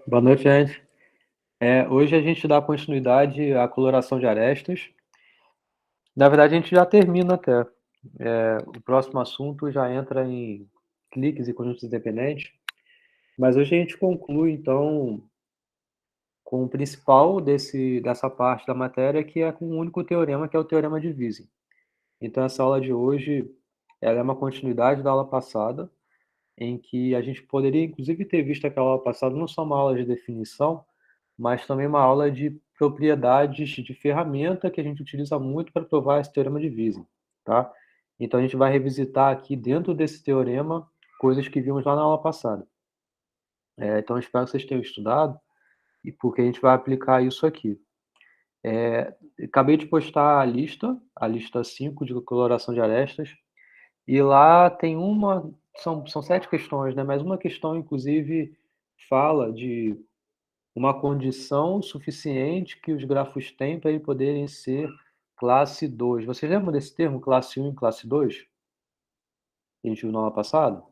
Boa noite, gente. Hoje a gente dá continuidade à coloração de arestas. Na verdade, a gente já termina até. O próximo assunto já entra em cliques e conjuntos independentes. Mas hoje a gente conclui, então, com o principal dessa parte da matéria, que é com um único teorema, que é o teorema de Wisen. Então, essa aula de hoje ela é uma continuidade da aula passada, em que a gente poderia, inclusive, ter visto aquela aula passada não só uma aula de definição, mas também uma aula de propriedades de ferramenta que a gente utiliza muito para provar esse teorema de Wisen, tá? Então, a gente vai revisitar aqui dentro desse teorema coisas que vimos lá na aula passada. Então, eu espero que vocês tenham estudado, e porque a gente vai aplicar isso aqui. Acabei de postar a lista 5 de coloração de arestas, e lá tem são 7 questões, né? Mas uma questão, inclusive, fala de uma condição suficiente que os grafos têm para eles poderem ser classe 2. Vocês lembram desse termo, classe 1 e classe 2? Que a gente viu na aula passada?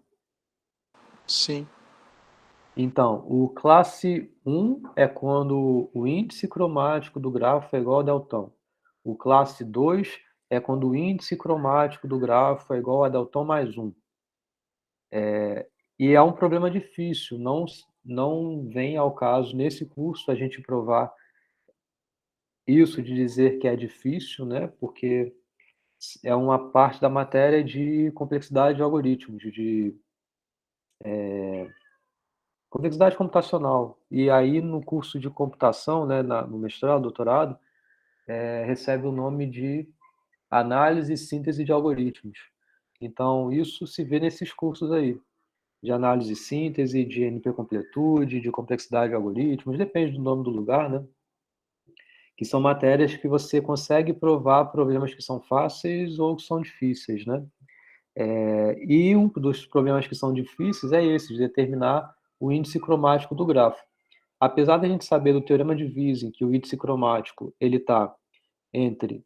Sim. Então, o classe 1 é quando o índice cromático do grafo é igual a deltão. O classe 2 é quando o índice cromático do grafo é igual a deltão mais 1. E é um problema difícil, não vem ao caso nesse curso a gente provar isso de dizer que é difícil, né? Porque é uma parte da matéria de complexidade de algoritmos, de complexidade computacional. E aí no curso de computação, né, no mestrado, doutorado, recebe o nome de análise e síntese de algoritmos. Então isso se vê nesses cursos aí, de análise e síntese, de NP-completude, de complexidade de algoritmos, depende do nome do lugar, né? Que são matérias que você consegue provar problemas que são fáceis ou que são difíceis, né? E um dos problemas que são difíceis é esse, de determinar o índice cromático do grafo. Apesar da gente saber do teorema de Wisen que o índice cromático ele está entre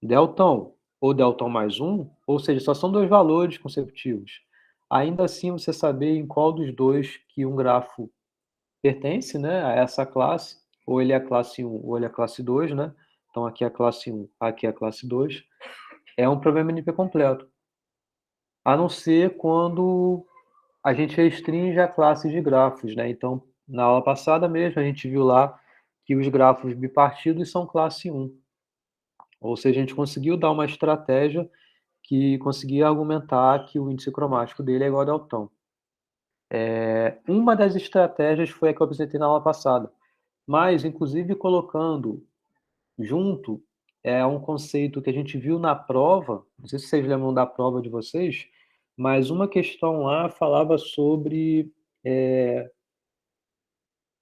deltão ou deltão mais 1, ou seja, só são dois valores consecutivos. Ainda assim, você saber em qual dos dois que um grafo pertence, né, a essa classe, ou ele é a classe 1 ou ele é a classe 2, né? Então aqui é a classe 1, aqui é a classe 2, é um problema NP completo. A não ser quando a gente restringe a classe de grafos, né? Então, na aula passada mesmo, a gente viu lá que os grafos bipartidos são classe 1. Ou seja, a gente conseguiu dar uma estratégia que conseguia argumentar que o índice cromático dele é igual a deltão. Uma das estratégias foi a que eu apresentei na aula passada, mas, inclusive, colocando junto um conceito que a gente viu na prova, não sei se vocês lembram da prova de vocês, mas uma questão lá falava sobre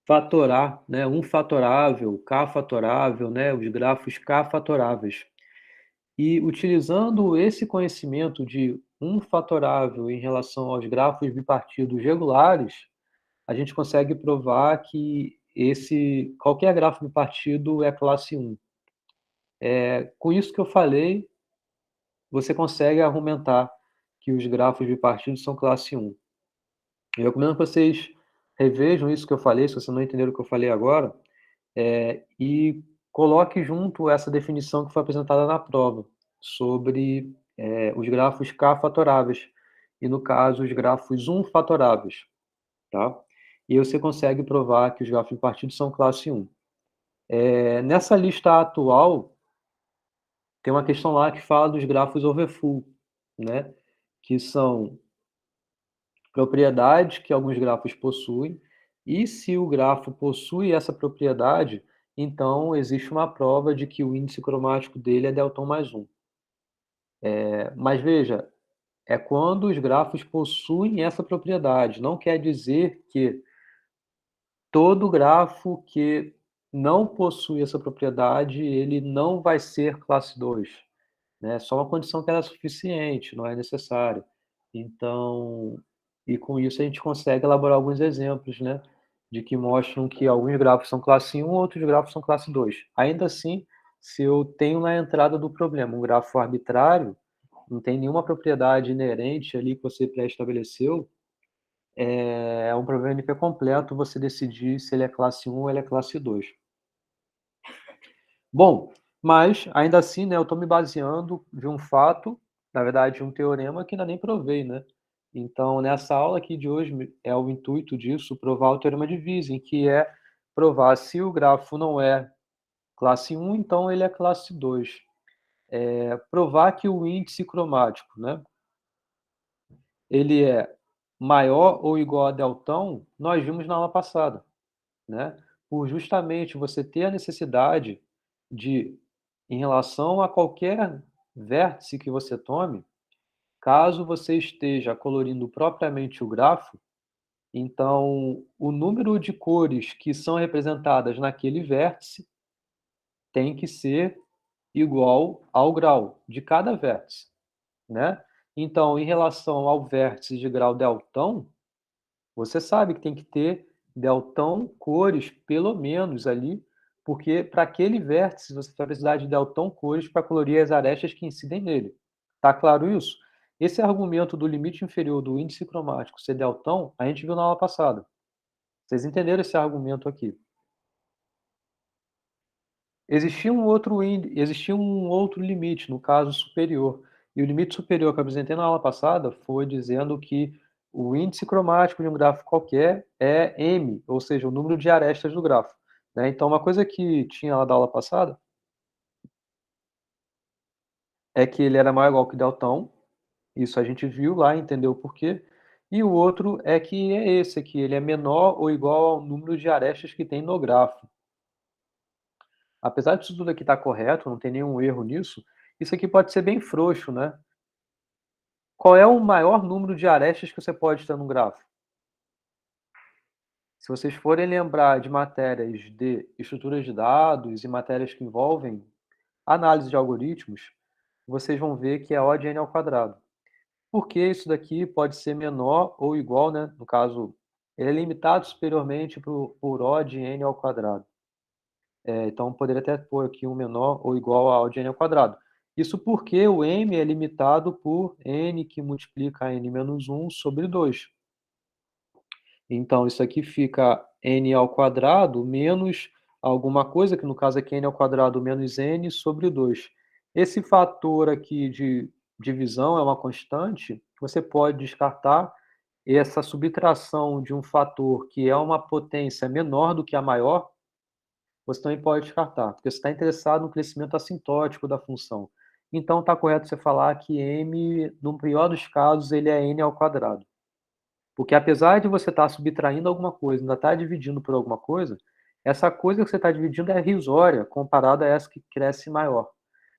fatorar, né? Um fatorável, k fatorável, né? Os grafos k fatoráveis. E utilizando esse conhecimento de um fatorável em relação aos grafos bipartidos regulares, a gente consegue provar que qualquer grafo bipartido é classe 1. Com isso que eu falei, você consegue argumentar que os grafos bipartidos são classe 1. Eu recomendo que vocês revejam isso que eu falei, se vocês não entenderam o que eu falei agora, e coloque junto essa definição que foi apresentada na prova, sobre os grafos k fatoráveis, e no caso os grafos 1 fatoráveis. Tá? E você consegue provar que os grafos bipartidos são classe 1. Nessa lista atual, tem uma questão lá que fala dos grafos overfull, né? Que são propriedades que alguns grafos possuem, e se o grafo possui essa propriedade, então existe uma prova de que o índice cromático dele é deltão mais 1. Mas veja, é quando os grafos possuem essa propriedade, não quer dizer que todo grafo que não possui essa propriedade, ele não vai ser classe 2. Né? Só uma condição que era suficiente, não é necessário. Então, e com isso a gente consegue elaborar alguns exemplos, né? De que mostram que alguns grafos são classe 1, outros grafos são classe 2. Ainda assim, se eu tenho na entrada do problema um grafo arbitrário, não tem nenhuma propriedade inerente ali que você pré-estabeleceu, é um problema NP completo você decidir se ele é classe 1 ou ele é classe 2. Bom, mas ainda assim, né, eu estou me baseando de um fato, na verdade, de um teorema que ainda nem provei, né. Então, nessa aula aqui de hoje é o intuito disso, provar o teorema de Wiesen, que é provar se o grafo não é classe 1, então ele é classe 2. Provar que o índice cromático, né, ele é maior ou igual a deltão, nós vimos na aula passada, né. Por justamente você ter a necessidade de, em relação a qualquer vértice que você tome, caso você esteja colorindo propriamente o grafo, então o número de cores que são representadas naquele vértice tem que ser igual ao grau de cada vértice, né. Então, em relação ao vértice de grau deltão, você sabe que tem que ter deltão cores, pelo menos ali, porque para aquele vértice você vai precisar de deltão cores para colorir as arestas que incidem nele. Tá claro isso? Esse argumento do limite inferior do índice cromático ser deltão, a gente viu na aula passada. Vocês entenderam esse argumento aqui? Existia um outro limite, no caso superior. E o limite superior que eu apresentei na aula passada foi dizendo que o índice cromático de um grafo qualquer é M, ou seja, o número de arestas do grafo, né. Então uma coisa que tinha lá da aula passada é que ele era maior ou igual que deltão, isso a gente viu lá, entendeu o porquê. E o outro é que é esse aqui, ele é menor ou igual ao número de arestas que tem no grafo. Apesar disso tudo aqui estar correto, não tem nenhum erro nisso, isso aqui pode ser bem frouxo, né. Qual é o maior número de arestas que você pode ter num grafo? Se vocês forem lembrar de matérias de estruturas de dados e matérias que envolvem análise de algoritmos, vocês vão ver que é O de n ao quadrado. Porque isso daqui pode ser menor ou igual, né, no caso, ele é limitado superiormente por O de n ao quadrado. Então poderia até pôr aqui um menor ou igual a O de n ao quadrado. Isso porque o m é limitado por n que multiplica n menos 1 sobre 2. Então isso aqui fica n ao quadrado menos alguma coisa, que no caso aqui é n ao quadrado menos n sobre 2. Esse fator aqui de divisão é uma constante, você pode descartar, e essa subtração de um fator que é uma potência menor do que a maior, você também pode descartar, porque você está interessado no crescimento assintótico da função. Então está correto você falar que m, no pior dos casos, ele é n ao quadrado. Porque apesar de você estar subtraindo alguma coisa, ainda estar dividindo por alguma coisa, essa coisa que você está dividindo é irrisória comparada a essa que cresce maior.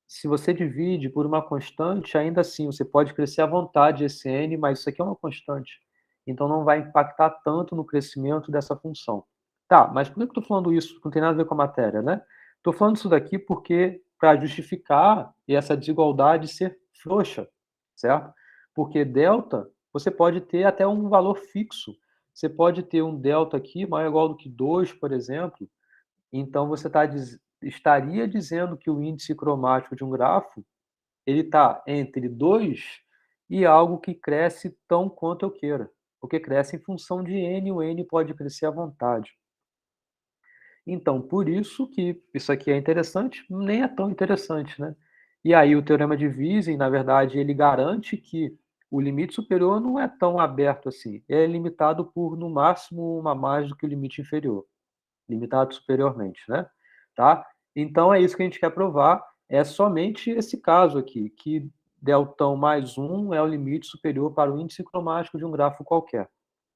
Se você divide por uma constante, ainda assim você pode crescer à vontade esse n, mas isso aqui é uma constante. Então não vai impactar tanto no crescimento dessa função. Tá, mas por que eu estou falando isso? Não tem nada a ver com a matéria, né? Estou falando isso daqui porque para justificar essa desigualdade ser frouxa, certo? Porque delta, você pode ter até um valor fixo. Você pode ter um delta aqui maior ou igual do que 2, por exemplo, então você estaria dizendo que o índice cromático de um grafo, ele está entre 2 e algo que cresce tão quanto eu queira, porque cresce em função de n, o n pode crescer à vontade. Então, por isso que isso aqui é interessante, nem é tão interessante, né. E aí o teorema de Wiesen, na verdade, ele garante que o limite superior não é tão aberto assim, é limitado por, no máximo, uma mais do que o limite inferior. Limitado superiormente, né, tá. Então é isso que a gente quer provar, é somente esse caso aqui, que deltão mais 1 é o limite superior para o índice cromático de um grafo qualquer,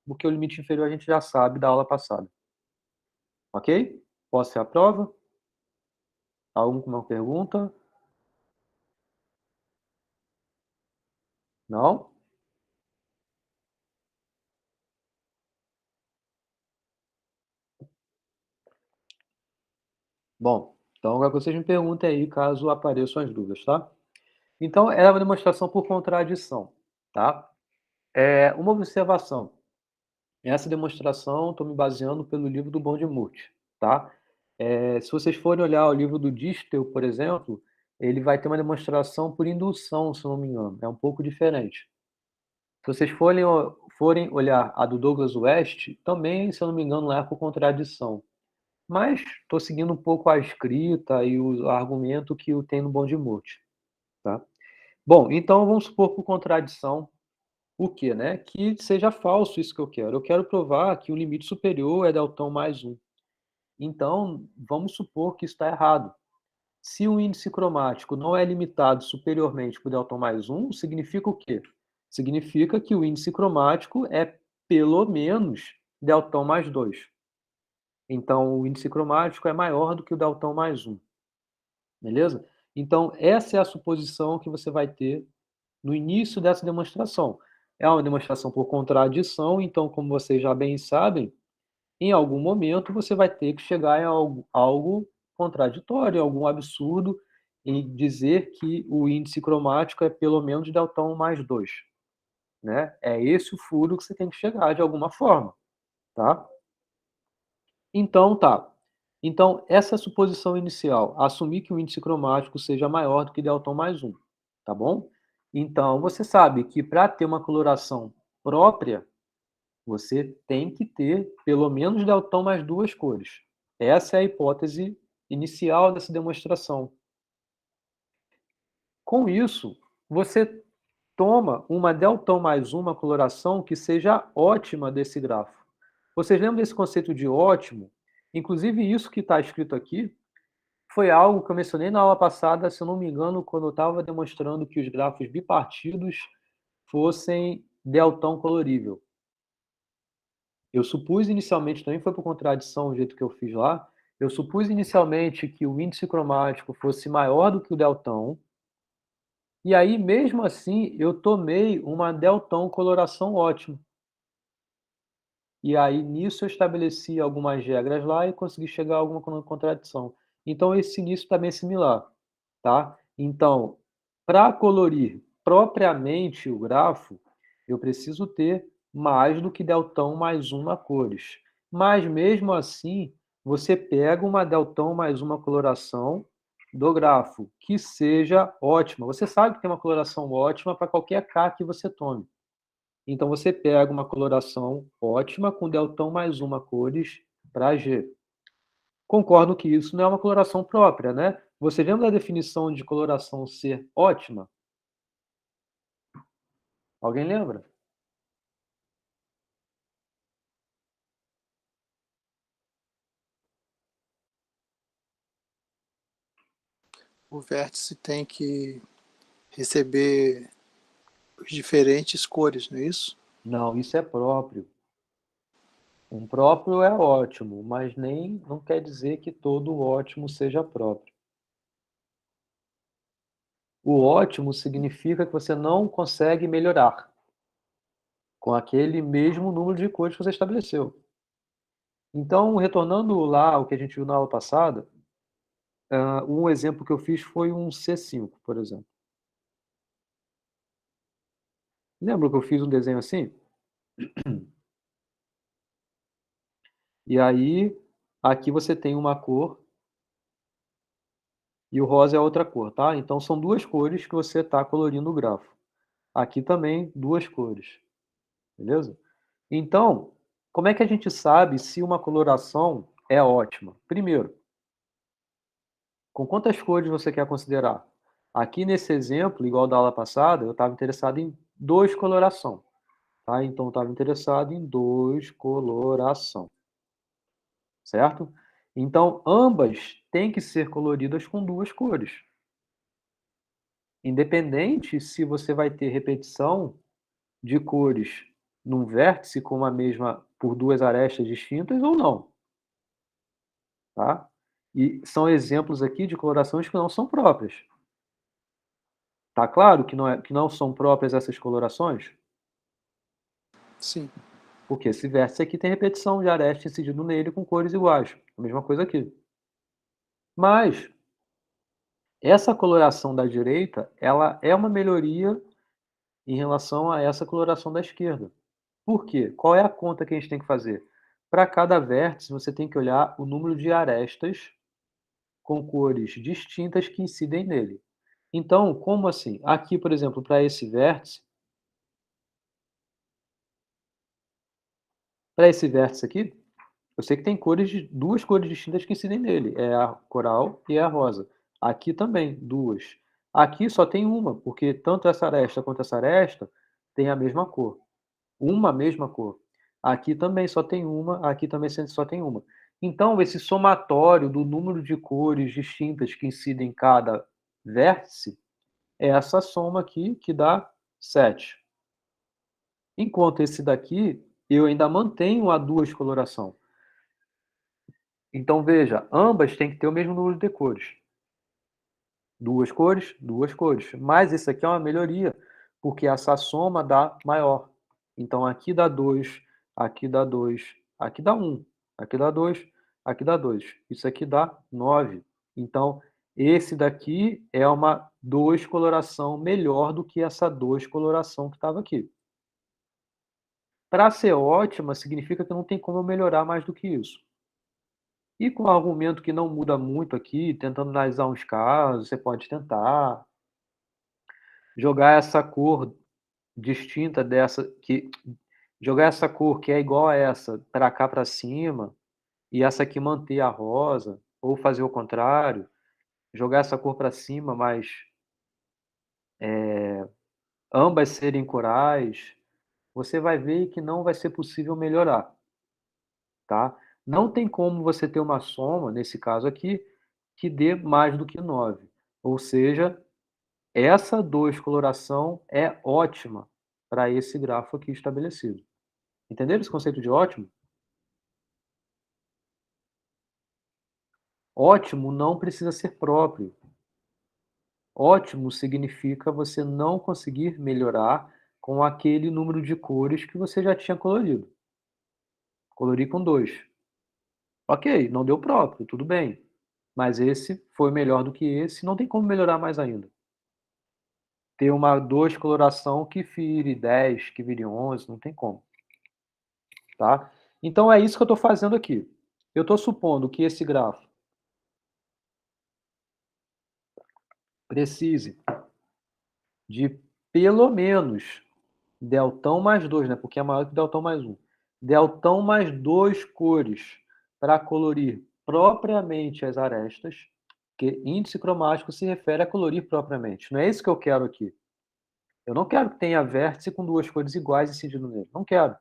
porque o limite inferior a gente já sabe da aula passada. Ok? Posso ser a prova? Alguma pergunta? Não? Bom, então agora vocês me perguntem aí caso apareçam as dúvidas, tá? Então é uma demonstração por contradição, tá? Uma observação. Essa demonstração estou me baseando pelo livro do Bond-Murt, tá? Se vocês forem olhar o livro do Distel, por exemplo, ele vai ter uma demonstração por indução, se eu não me engano, é um pouco diferente. Se vocês forem olhar a do Douglas West, também, se eu não me engano, não é por contradição. Mas estou seguindo um pouco a escrita e o argumento que o tem no Bond-Morte, tá? Bom, então vamos supor por contradição o quê, né? Que seja falso isso que eu quero. Eu quero provar que o limite superior é Deltão mais 1. Então, vamos supor que isso está errado. Se o índice cromático não é limitado superiormente por Deltão mais 1, significa o quê? Significa que o índice cromático é pelo menos Deltão mais 2. Então, o índice cromático é maior do que o Deltão mais 1. Beleza? Então, essa é a suposição que você vai ter no início dessa demonstração. É uma demonstração por contradição, então, como vocês já bem sabem, em algum momento você vai ter que chegar em algo contraditório, algum absurdo, e dizer que o índice cromático é pelo menos Deltão mais 2. Né? É esse o furo que você tem que chegar de alguma forma. Tá? Então, tá. Então, essa é a suposição inicial, assumir que o índice cromático seja maior do que Deltão mais 1, tá bom? Então, você sabe que para ter uma coloração própria, você tem que ter pelo menos Deltão mais 2 cores. Essa é a hipótese inicial dessa demonstração. Com isso, você toma uma Deltão mais 1 coloração que seja ótima desse grafo. Vocês lembram desse conceito de ótimo? Inclusive, isso que está escrito aqui foi algo que eu mencionei na aula passada, se eu não me engano, quando eu estava demonstrando que os grafos bipartidos fossem deltão colorível. Eu supus inicialmente, também foi por contradição o jeito que eu fiz lá, eu supus inicialmente que o índice cromático fosse maior do que o deltão, e aí, mesmo assim, eu tomei uma deltão coloração ótima. E aí, nisso, eu estabeleci algumas regras lá e consegui chegar a alguma contradição. Então, esse início também é similar, tá? Então, para colorir propriamente o grafo, eu preciso ter mais do que deltão mais 1 na cores. Mas, mesmo assim, você pega uma deltão mais uma coloração do grafo, que seja ótima. Você sabe que tem uma coloração ótima para qualquer K que você tome. Então, você pega uma coloração ótima com deltão mais uma cores para G. Concordo que isso não é uma coloração própria, né? Você lembra da definição de coloração ser ótima? Alguém lembra? O vértice tem que receber as diferentes cores, não é isso? Não, isso é próprio. Um próprio é ótimo, mas nem não quer dizer que todo ótimo seja próprio. O ótimo significa que você não consegue melhorar com aquele mesmo número de cores que você estabeleceu. Então, retornando lá ao que a gente viu na aula passada, um exemplo que eu fiz foi um C5, por exemplo. Lembra que eu fiz um desenho assim? E aí, aqui você tem uma cor e o rosa é outra cor, tá? Então, são duas cores que você está colorindo o grafo. Aqui também, duas cores, beleza? Então, como é que a gente sabe se uma coloração é ótima? Primeiro, com quantas cores você quer considerar? Aqui nesse exemplo, igual da aula passada, eu estava interessado em 2 coloração, tá? Então, eu estava interessado em 2 coloração, certo? Então, ambas têm que ser coloridas com 2 cores. Independente se você vai ter repetição de cores num vértice com a mesma por 2 arestas distintas ou não, tá? E são exemplos aqui de colorações que não são próprias. Tá claro que não são próprias essas colorações? Sim. Porque esse vértice aqui tem repetição de aresta incidido nele com cores iguais. A mesma coisa aqui. Mas essa coloração da direita, ela é uma melhoria em relação a essa coloração da esquerda. Por quê? Qual é a conta que a gente tem que fazer? Para cada vértice, você tem que olhar o número de arestas com cores distintas que incidem nele. Então, como assim? Aqui, por exemplo, para esse vértice, Para esse vértice aqui, eu sei que tem duas cores distintas que incidem nele, é a coral e a rosa. Aqui também, duas. Aqui só tem uma, porque tanto essa aresta quanto essa aresta tem a mesma cor. Uma mesma cor. Aqui também só tem uma, aqui também só tem uma. Então, esse somatório do número de cores distintas que incidem em cada vértice é essa soma aqui que dá 7. Enquanto esse daqui, eu ainda mantenho a duas coloração. Então, veja, ambas têm que ter o mesmo número de cores. Duas cores, duas cores. Mas esse aqui é uma melhoria, porque essa soma dá maior. Então, aqui dá 2, aqui dá 2, aqui dá 1, aqui dá 2, aqui dá 2. Isso aqui dá 9. Então, esse daqui é uma 2 coloração melhor do que essa 2 coloração que estava aqui. Para ser ótima, significa que não tem como eu melhorar mais do que isso. E com um argumento que não muda muito aqui, tentando analisar uns casos, você pode tentar jogar essa cor distinta dessa que jogar essa cor que é igual a essa para cá para cima e essa aqui manter a rosa, ou fazer o contrário, jogar essa cor para cima, mas ambas serem corais, você vai ver que não vai ser possível melhorar, tá? Não tem como você ter uma soma, nesse caso aqui, que dê mais do que 9. Ou seja, essa 2 coloração é ótima para esse grafo aqui estabelecido. Entenderam esse conceito de ótimo? Ótimo não precisa ser próprio. Ótimo significa você não conseguir melhorar com aquele número de cores que você já tinha colorido. Colori com 2. Ok, não deu próprio, tudo bem. Mas esse foi melhor do que esse, não tem como melhorar mais ainda. Ter uma 2 coloração que vire 10, que vire 11, não tem como. Tá? Então é isso que eu estou fazendo aqui. Eu estou supondo que esse grafo precise de pelo menos deltão mais 2, né? Porque é maior que deltão mais 1. Deltão mais 2 cores para colorir propriamente as arestas, que índice cromático se refere a colorir propriamente. Não é isso que eu quero aqui. Eu não quero que tenha vértice com duas cores iguais incidindo nele. Não quero.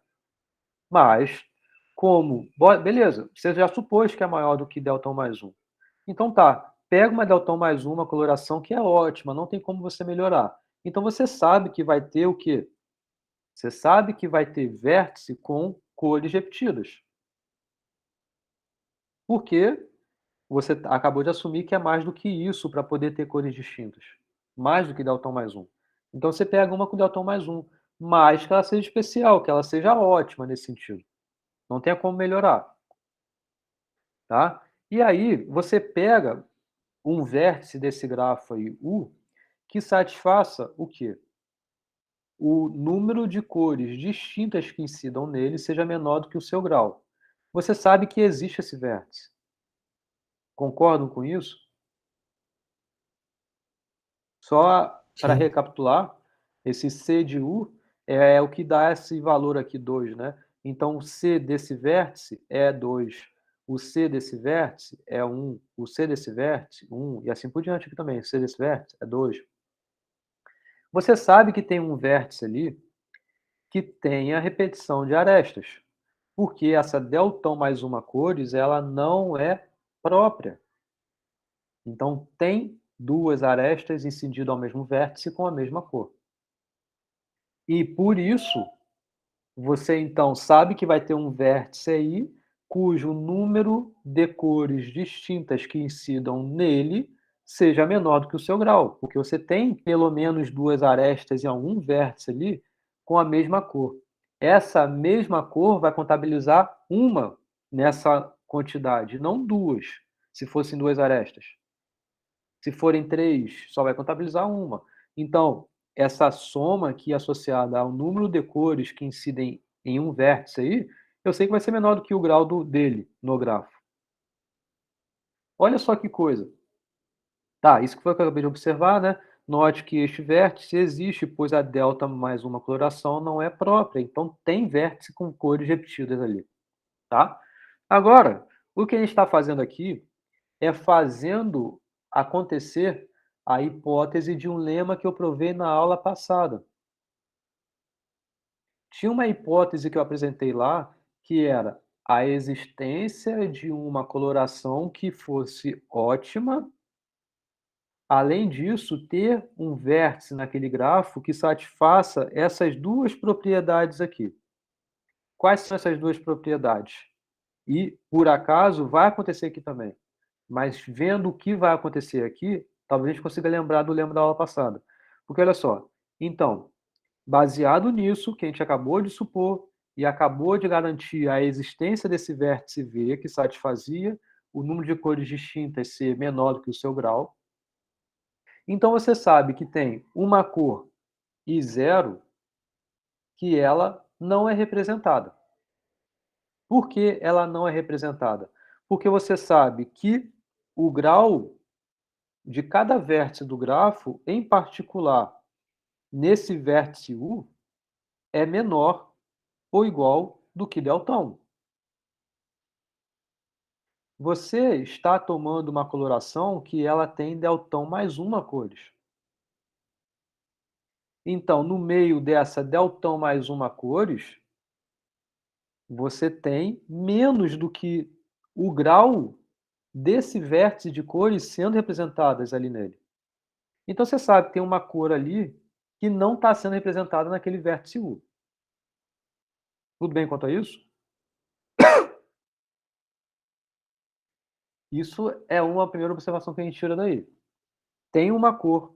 Mas, como... Beleza, você já supôs que é maior do que deltão mais 1. Então tá, pega uma deltão mais 1, uma coloração que é ótima, não tem como você melhorar. Então você sabe que vai ter o quê? Você sabe que vai ter vértice com cores repetidas. Porque você acabou de assumir que é mais do que isso para poder ter cores distintas. Mais do que deltão mais 1. Então você pega uma com deltão mais 1, mas que ela seja especial, que ela seja ótima nesse sentido. Não tem como melhorar. Tá? E aí você pega um vértice desse grafo aí, U, que satisfaça o quê? O número de cores distintas que incidam nele seja menor do que o seu grau. Você sabe que existe esse vértice. Concordam com isso? Só para Sim. recapitular, esse C de U é o que dá esse valor aqui, 2, né? Então, o C desse vértice é 2. O C desse vértice é 1. O C desse vértice, 1. E assim por diante aqui também. O C desse vértice é 2. Você sabe que tem um vértice ali que tem a repetição de arestas, porque essa deltão mais uma cores, ela não é própria. Então, tem duas arestas incidindo ao mesmo vértice com a mesma cor. E por isso, você então sabe que vai ter um vértice aí, cujo número de cores distintas que incidam nele seja menor do que o seu grau, porque você tem pelo menos duas arestas em algum vértice ali com a mesma cor. Essa mesma cor vai contabilizar uma nessa quantidade, não duas, se fossem duas arestas. Se forem 3, só vai contabilizar uma. Então, essa soma aqui associada ao número de cores que incidem em um vértice aí, eu sei que vai ser menor do que o grau dele no grafo. Olha só que coisa. Tá, isso que foi o que eu acabei de observar, né? Note que este vértice existe, pois a delta mais uma coloração não é própria, então tem vértice com cores repetidas ali, tá? Agora, o que a gente está fazendo aqui é fazendo acontecer a hipótese de um lema que eu provei na aula passada. Tinha uma hipótese que eu apresentei lá, que era a existência de uma coloração que fosse ótima. Além disso, ter um vértice naquele grafo que satisfaça essas duas propriedades aqui. Quais são essas duas propriedades? E, por acaso, vai acontecer aqui também. Mas vendo o que vai acontecer aqui, talvez a gente consiga lembrar do lema da aula passada. Porque olha só, então, baseado nisso, que a gente acabou de supor e acabou de garantir a existência desse vértice V que satisfazia o número de cores distintas ser menor do que o seu grau, então você sabe que tem uma cor I0 que ela não é representada. Por que ela não é representada? Porque você sabe que o grau de cada vértice do grafo, em particular nesse vértice U, é menor ou igual do que deltão. Você está tomando uma coloração que ela tem deltão mais uma cores. Então, no meio dessa deltão mais uma cores, você tem menos do que o grau desse vértice de cores sendo representadas ali nele. Então você sabe que tem uma cor ali que não está sendo representada naquele vértice U. Tudo bem quanto a isso? Isso é uma primeira observação que a gente tira daí. Tem uma cor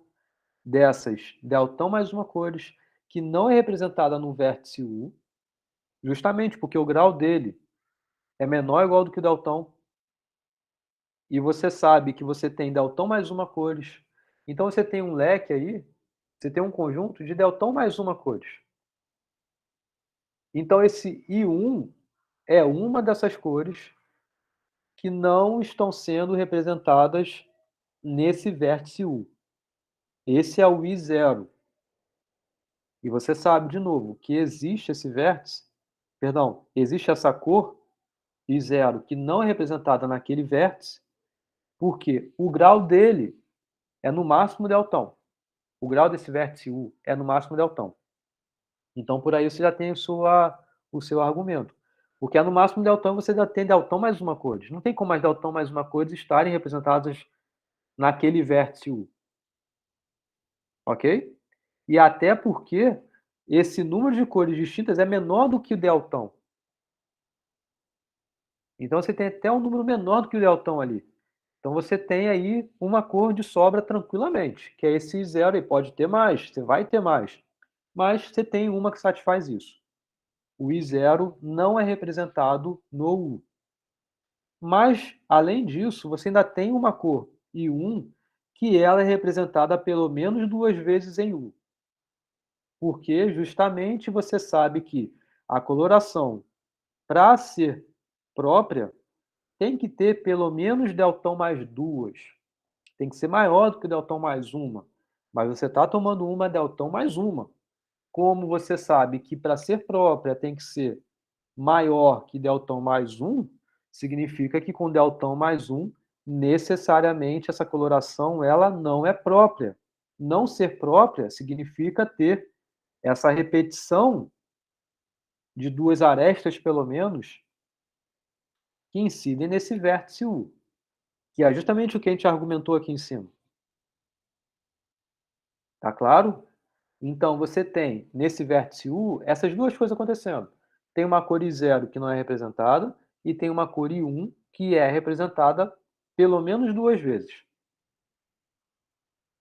dessas deltão mais uma cores que não é representada no vértice U, justamente porque o grau dele é menor ou igual do que o deltão. E você sabe que você tem deltão mais uma cores. Então você tem um leque aí, você tem um conjunto de deltão mais uma cores. Então esse I1 é uma dessas cores que não estão sendo representadas nesse vértice U. Esse é o I0. E você sabe, de novo, que existe esse vértice, perdão, existe essa cor I0 que não é representada naquele vértice, porque o grau dele é no máximo deltão. O grau desse vértice U é no máximo deltão. Então, por aí você já tem o seu argumento. Porque é no máximo deltão, você já tem deltão mais uma cores. Não tem como as deltão mais uma cores estarem representadas naquele vértice U. Ok? E até porque esse número de cores distintas é menor do que o deltão. Então você tem até um número menor do que o deltão ali. Então você tem aí uma cor de sobra tranquilamente, que é esse zero, e pode ter mais, você vai ter mais. Mas você tem uma que satisfaz isso. O I0 não é representado no U. Mas, além disso, você ainda tem uma cor I1 que ela é representada pelo menos duas vezes em U. Porque justamente você sabe que a coloração, para ser própria, tem que ter pelo menos deltão mais duas. Tem que ser maior do que deltão mais uma. Mas você está tomando uma deltão mais uma. Como você sabe que para ser própria tem que ser maior que deltão mais um, significa que com deltão mais um, necessariamente essa coloração ela não é própria. Não ser própria significa ter essa repetição de duas arestas, pelo menos, que incidem nesse vértice U, que é justamente o que a gente argumentou aqui em cima. Tá claro? Então, você tem, nesse vértice U, essas duas coisas acontecendo. Tem uma cor I0 que não é representada e tem uma cor I1 que é representada pelo menos duas vezes.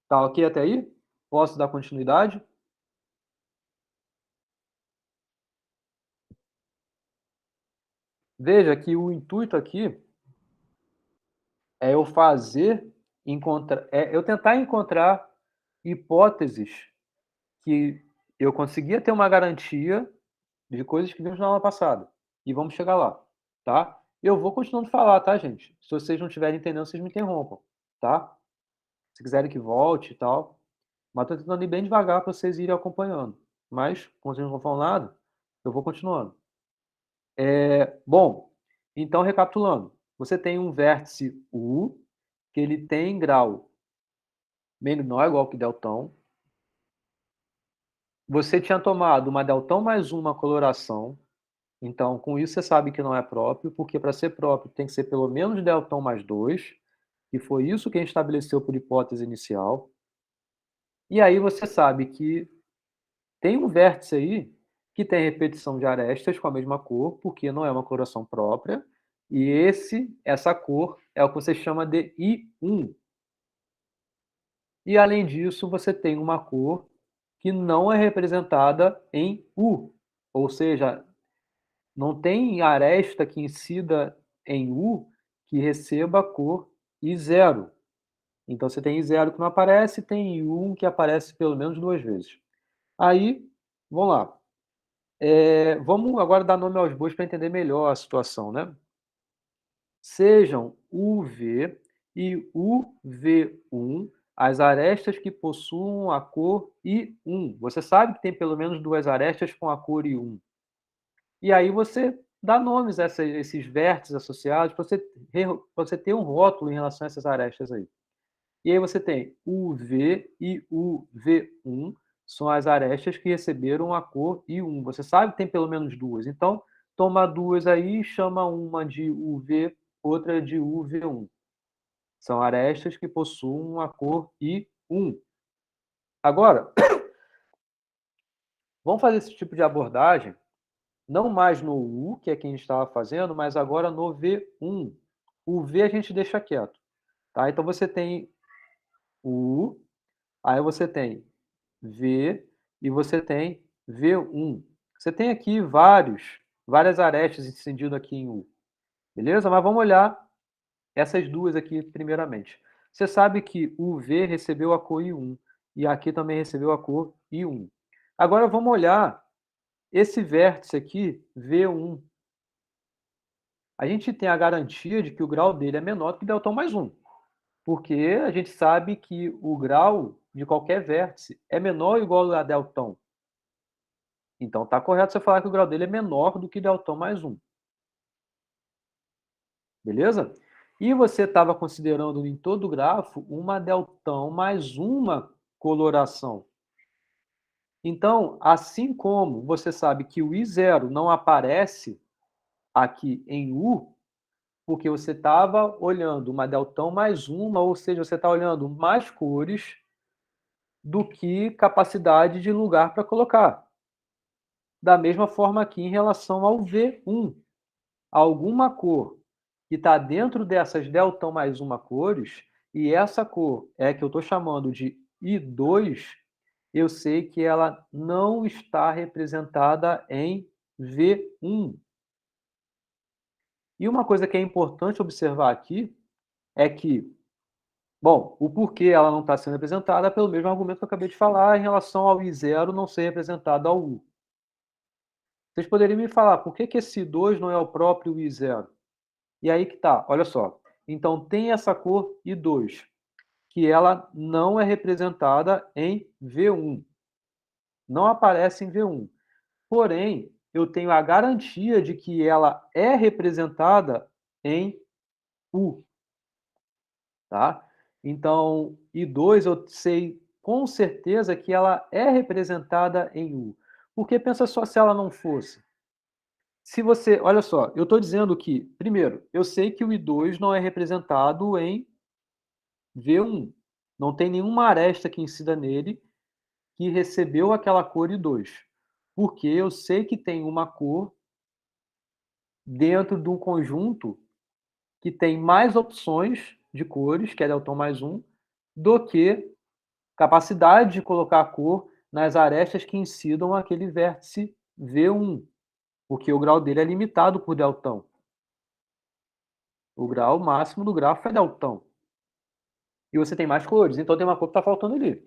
Tá ok até aí? Posso dar continuidade? Veja que o intuito aqui é eu eu tentar encontrar hipóteses que eu conseguia ter uma garantia de coisas que vimos na aula passada. E vamos chegar lá, tá? Eu vou continuando a falar, tá, gente? Se vocês não estiverem entendendo, vocês me interrompam, tá? Se quiserem que volte e tal. Mas estou tentando ir bem devagar para vocês irem acompanhando. Mas, como vocês não estão falando nada, eu vou continuando. Bom, então recapitulando. Você tem um vértice U, que ele tem grau menor igual que deltão. Você tinha tomado uma deltão mais uma coloração. Então, com isso você sabe que não é próprio, porque para ser próprio tem que ser pelo menos deltão mais 2, que foi isso que a gente estabeleceu por hipótese inicial. E aí você sabe que tem um vértice aí que tem repetição de arestas com a mesma cor, porque não é uma coloração própria, e essa cor é o que você chama de I1. E além disso, você tem uma cor que não é representada em U, ou seja, não tem aresta que incida em U que receba a cor I0. Então você tem I0 que não aparece, tem I1 que aparece pelo menos 2 vezes. Aí, vamos lá. Vamos agora dar nome aos bois para entender melhor a situação, né? Sejam UV e UV1 as arestas que possuam a cor I1. Você sabe que tem pelo menos 2 arestas com a cor I1. E aí você dá nomes a esses vértices associados para você ter um rótulo em relação a essas arestas aí. E aí você tem UV e UV1, são as arestas que receberam a cor I1. Você sabe que tem pelo menos 2. Então, toma 2 aí e chama uma de UV, outra de UV1. São arestas que possuem a cor I1. Agora, vamos fazer esse tipo de abordagem, não mais no U, que é quem a gente estava fazendo, mas agora no V1. O V a gente deixa quieto. Tá? Então você tem U, aí você tem V e você tem V1. Você tem aqui várias arestas incidindo aqui em U. Beleza? Mas vamos olhar essas duas aqui primeiramente. Você sabe que o V recebeu a cor I1 e aqui também recebeu a cor I1. Agora vamos olhar esse vértice aqui, V1. A gente tem a garantia de que o grau dele é menor do que deltão mais 1. Porque a gente sabe que o grau de qualquer vértice é menor ou igual a deltão. Então está correto você falar que o grau dele é menor do que deltão mais 1. Beleza? E você estava considerando em todo o grafo uma deltão mais uma coloração. Então, assim como você sabe que o I0 não aparece aqui em U, porque você estava olhando uma deltão mais uma, ou seja, você está olhando mais cores do que capacidade de lugar para colocar. Da mesma forma aqui em relação ao V1. Alguma cor que está dentro dessas deltão mais uma cores, e essa cor é que eu estou chamando de I2, eu sei que ela não está representada em V1. E uma coisa que é importante observar aqui é que, bom, o porquê ela não está sendo representada é pelo mesmo argumento que eu acabei de falar em relação ao I0 não ser representado ao U. Vocês poderiam me falar por que esse I2 não é o próprio I0? E aí que tá, olha só. Então tem essa cor I2, que ela não é representada em V1. Não aparece em V1. Porém, eu tenho a garantia de que ela é representada em U, tá? Então, I2 eu sei com certeza que ela é representada em U. Porque pensa só se ela não fosse. Se você, olha só, eu estou dizendo que, primeiro, eu sei que o I2 não é representado em V1. Não tem nenhuma aresta que incida nele que recebeu aquela cor I2. Porque eu sei que tem uma cor dentro de um conjunto que tem mais opções de cores, que é deltão mais 1, do que capacidade de colocar a cor nas arestas que incidam aquele vértice V1, porque o grau dele é limitado por deltão. O grau máximo do grafo é deltão. E você tem mais cores, então tem uma cor que está faltando ali.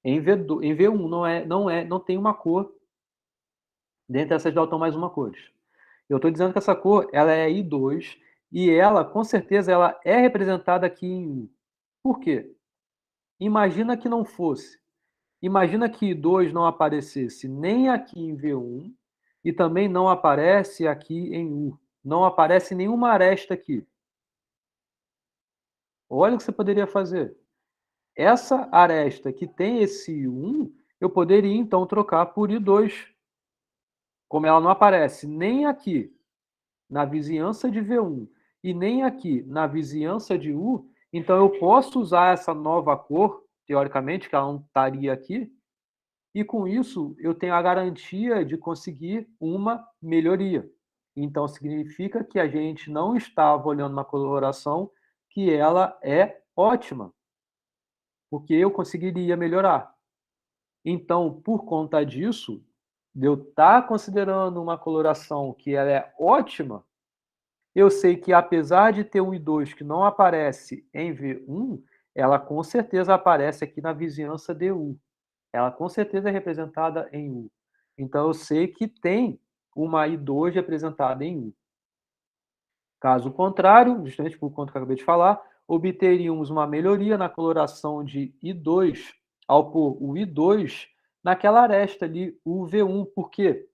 Em V1 não tem uma cor dentre essas deltão mais uma cores. Eu estou dizendo que essa cor ela é I2 e ela, com certeza, ela é representada aqui em U. Por quê? Imagina que não fosse. Imagina que I2 não aparecesse nem aqui em V1 e também não aparece aqui em U. Não aparece nenhuma aresta aqui. Olha o que você poderia fazer. Essa aresta que tem esse I1, eu poderia então trocar por I2. Como ela não aparece nem aqui na vizinhança de V1 e nem aqui na vizinhança de U, então eu posso usar essa nova cor, teoricamente, que ela não estaria aqui, e com isso eu tenho a garantia de conseguir uma melhoria. Então significa que a gente não estava olhando uma coloração que ela é ótima, porque eu conseguiria melhorar. Então, por conta disso, de eu estar considerando uma coloração que ela é ótima, eu sei que apesar de ter um I2 que não aparece em V1, ela com certeza aparece aqui na vizinhança de U. Ela com certeza é representada em U. Então eu sei que tem uma I2 representada em U. Caso contrário, justamente por conta que eu acabei de falar, obteríamos uma melhoria na coloração de I2 ao pôr o I2 naquela aresta ali, o V1. Por quê?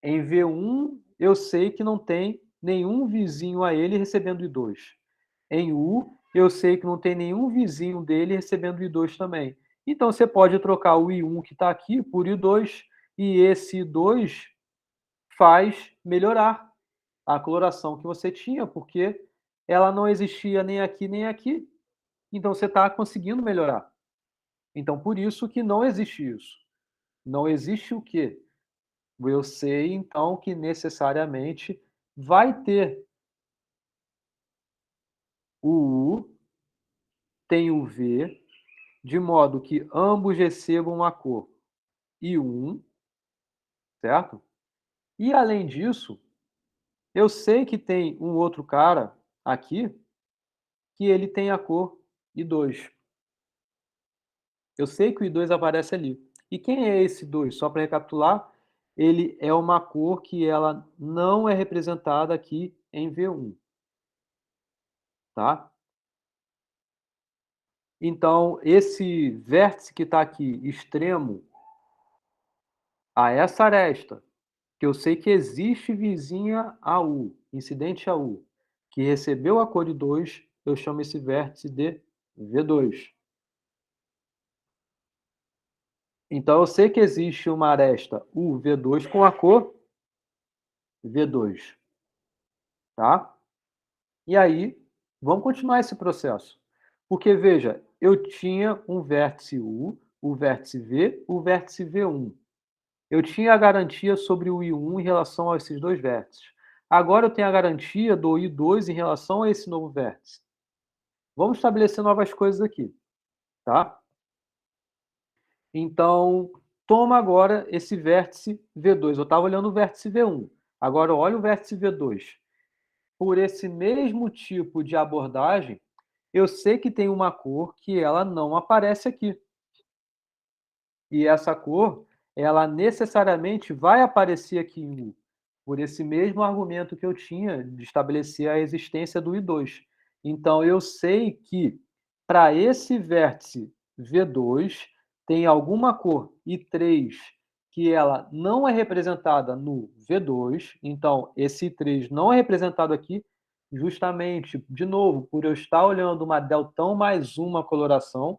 Em V1 eu sei que não tem nenhum vizinho a ele recebendo I2. Em U, eu sei que não tem nenhum vizinho dele recebendo I2 também. Então você pode trocar o I1 que está aqui por I2 e esse I2 faz melhorar a coloração que você tinha, porque ela não existia nem aqui nem aqui. Então você está conseguindo melhorar. Então por isso que não existe isso. Não existe o quê? Eu sei então que necessariamente vai ter o U, tem o V, de modo que ambos recebam a cor I1, certo? E além disso, eu sei que tem um outro cara aqui que ele tem a cor I2. Eu sei que o I2 aparece ali. E quem é esse 2? Só para recapitular, ele é uma cor que ela não é representada aqui em V1, tá? Então, esse vértice que está aqui, extremo a essa aresta, que eu sei que existe vizinha a U, incidente a U, que recebeu a cor de 2, eu chamo esse vértice de V2. Então, eu sei que existe uma aresta UV2 com a cor V2, tá? E aí, vamos continuar esse processo. Porque, veja, eu tinha um vértice U, o vértice V, o vértice V1. Eu tinha a garantia sobre o I1 em relação a esses dois vértices. Agora eu tenho a garantia do I2 em relação a esse novo vértice. Vamos estabelecer novas coisas aqui, tá? Então, toma agora esse vértice V2. Eu estava olhando o vértice V1. Agora olha o vértice V2. Por esse mesmo tipo de abordagem, eu sei que tem uma cor que ela não aparece aqui. E essa cor, ela necessariamente vai aparecer aqui em U, por esse mesmo argumento que eu tinha de estabelecer a existência do I2. Então, eu sei que para esse vértice V2 tem alguma cor I3 que ela não é representada no V2, então esse I3 não é representado aqui, justamente, de novo, por eu estar olhando uma deltão mais uma coloração.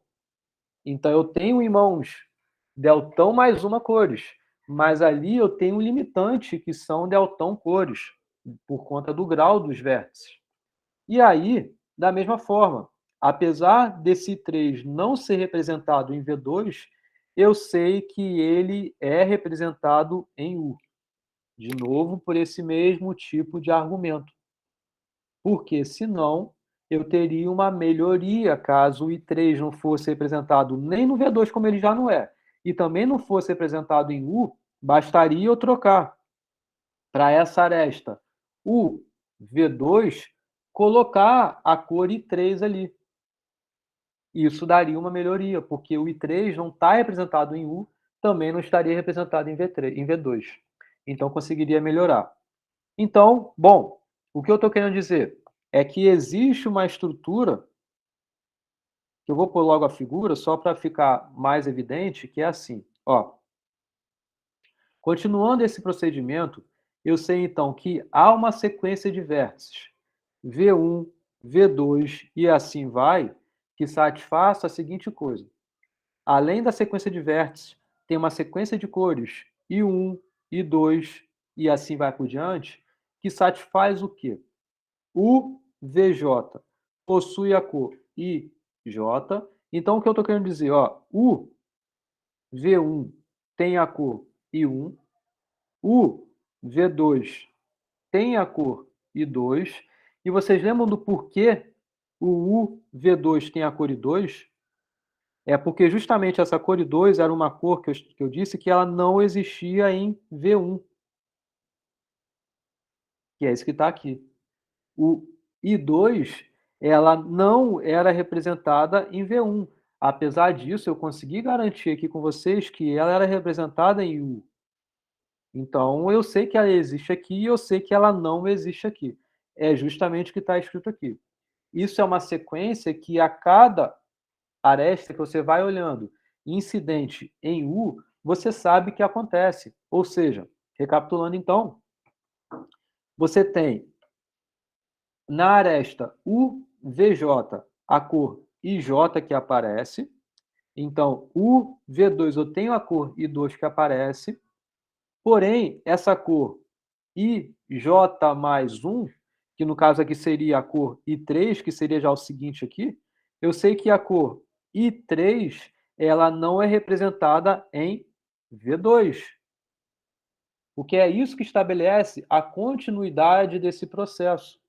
Então eu tenho em mãos deltão mais uma cores, mas ali eu tenho um limitante que são deltão cores, por conta do grau dos vértices. E aí, da mesma forma, apesar desse 3 não ser representado em V2, eu sei que ele é representado em U. De novo, por esse mesmo tipo de argumento. Porque senão eu teria uma melhoria caso o I3 não fosse representado nem no V2, como ele já não é, e também não fosse representado em U, bastaria eu trocar para essa aresta o V2, colocar a cor I3 ali. Isso daria uma melhoria, porque o I3 não está representado em U, também não estaria representado em V3, em V2. Então conseguiria melhorar. Então, bom, o que eu estou querendo dizer é que existe uma estrutura que eu vou pôr logo a figura só para ficar mais evidente, que é assim, ó. Continuando esse procedimento, eu sei então que há uma sequência de vértices, V1, V2 e assim vai, que satisfaça a seguinte coisa. Além da sequência de vértices, tem uma sequência de cores, I1, I2 e assim vai por diante, que satisfaz o quê? O VJ possui a cor IJ. Então, o que eu estou querendo dizer? Ó, o V1 tem a cor I1, o V2 tem a cor I2, e vocês lembram do porquê o UV2 tem a cor I2? É porque justamente essa cor I2 era uma cor que eu disse que ela não existia em V1, que é isso que está aqui. O I2, ela não era representada em V1. Apesar disso, eu consegui garantir aqui com vocês que ela era representada em U. Então, eu sei que ela existe aqui e eu sei que ela não existe aqui. É justamente o que está escrito aqui. Isso é uma sequência que a cada aresta que você vai olhando incidente em U, você sabe que acontece. Ou seja, recapitulando então, você tem na aresta UVJ a cor IJ que aparece. Então, o V2 eu tenho a cor I2 que aparece, porém, essa cor IJ mais 1, que no caso aqui seria a cor I3, que seria já o seguinte aqui, eu sei que a cor I3 ela não é representada em V2. O que é isso que estabelece a continuidade desse processo,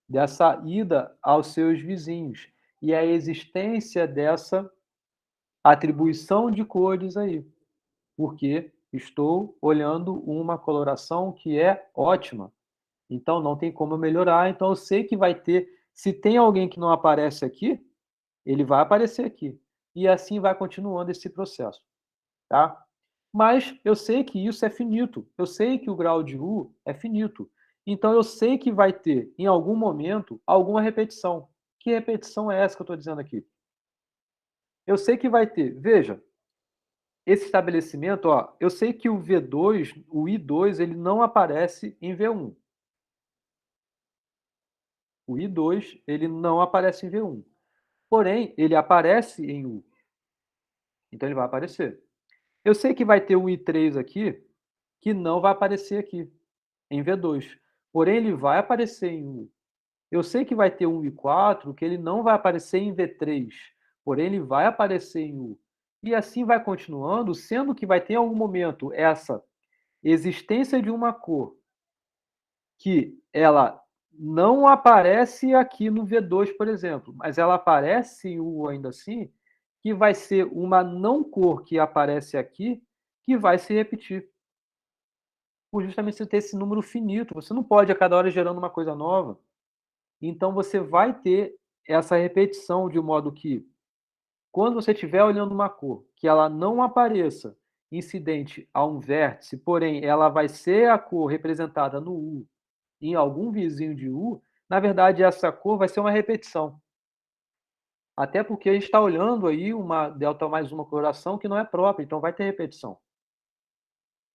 dessa ida aos seus vizinhos, e a existência dessa atribuição de cores aí, porque estou olhando uma coloração que é ótima. Então não tem como eu melhorar, então eu sei que vai ter, se tem alguém que não aparece aqui, ele vai aparecer aqui. E assim vai continuando esse processo, tá? Mas eu sei que isso é finito, eu sei que o grau de U é finito. Então eu sei que vai ter, em algum momento, alguma repetição. Que repetição é essa que eu estou dizendo aqui? Eu sei que vai ter, veja, esse estabelecimento, ó, eu sei que o V2, o I2, ele não aparece em V1. O I2, ele não aparece em V1. Porém, ele aparece em U. Então, ele vai aparecer. Eu sei que vai ter um I3 aqui, que não vai aparecer aqui, em V2. Porém, ele vai aparecer em U. Eu sei que vai ter um I4, que ele não vai aparecer em V3. Porém, ele vai aparecer em U. E assim vai continuando, sendo que vai ter em algum momento essa existência de uma cor que ela não aparece aqui no V2, por exemplo, mas ela aparece em U ainda assim, que vai ser uma não cor que aparece aqui, que vai se repetir. Por justamente você ter esse número finito. Você não pode a cada hora gerando uma coisa nova. Então você vai ter essa repetição de modo que, quando você estiver olhando uma cor, que ela não apareça incidente a um vértice, porém ela vai ser a cor representada no U em algum vizinho de U, na verdade essa cor vai ser uma repetição. Até porque a gente está olhando aí uma delta mais uma coloração que não é própria, então vai ter repetição.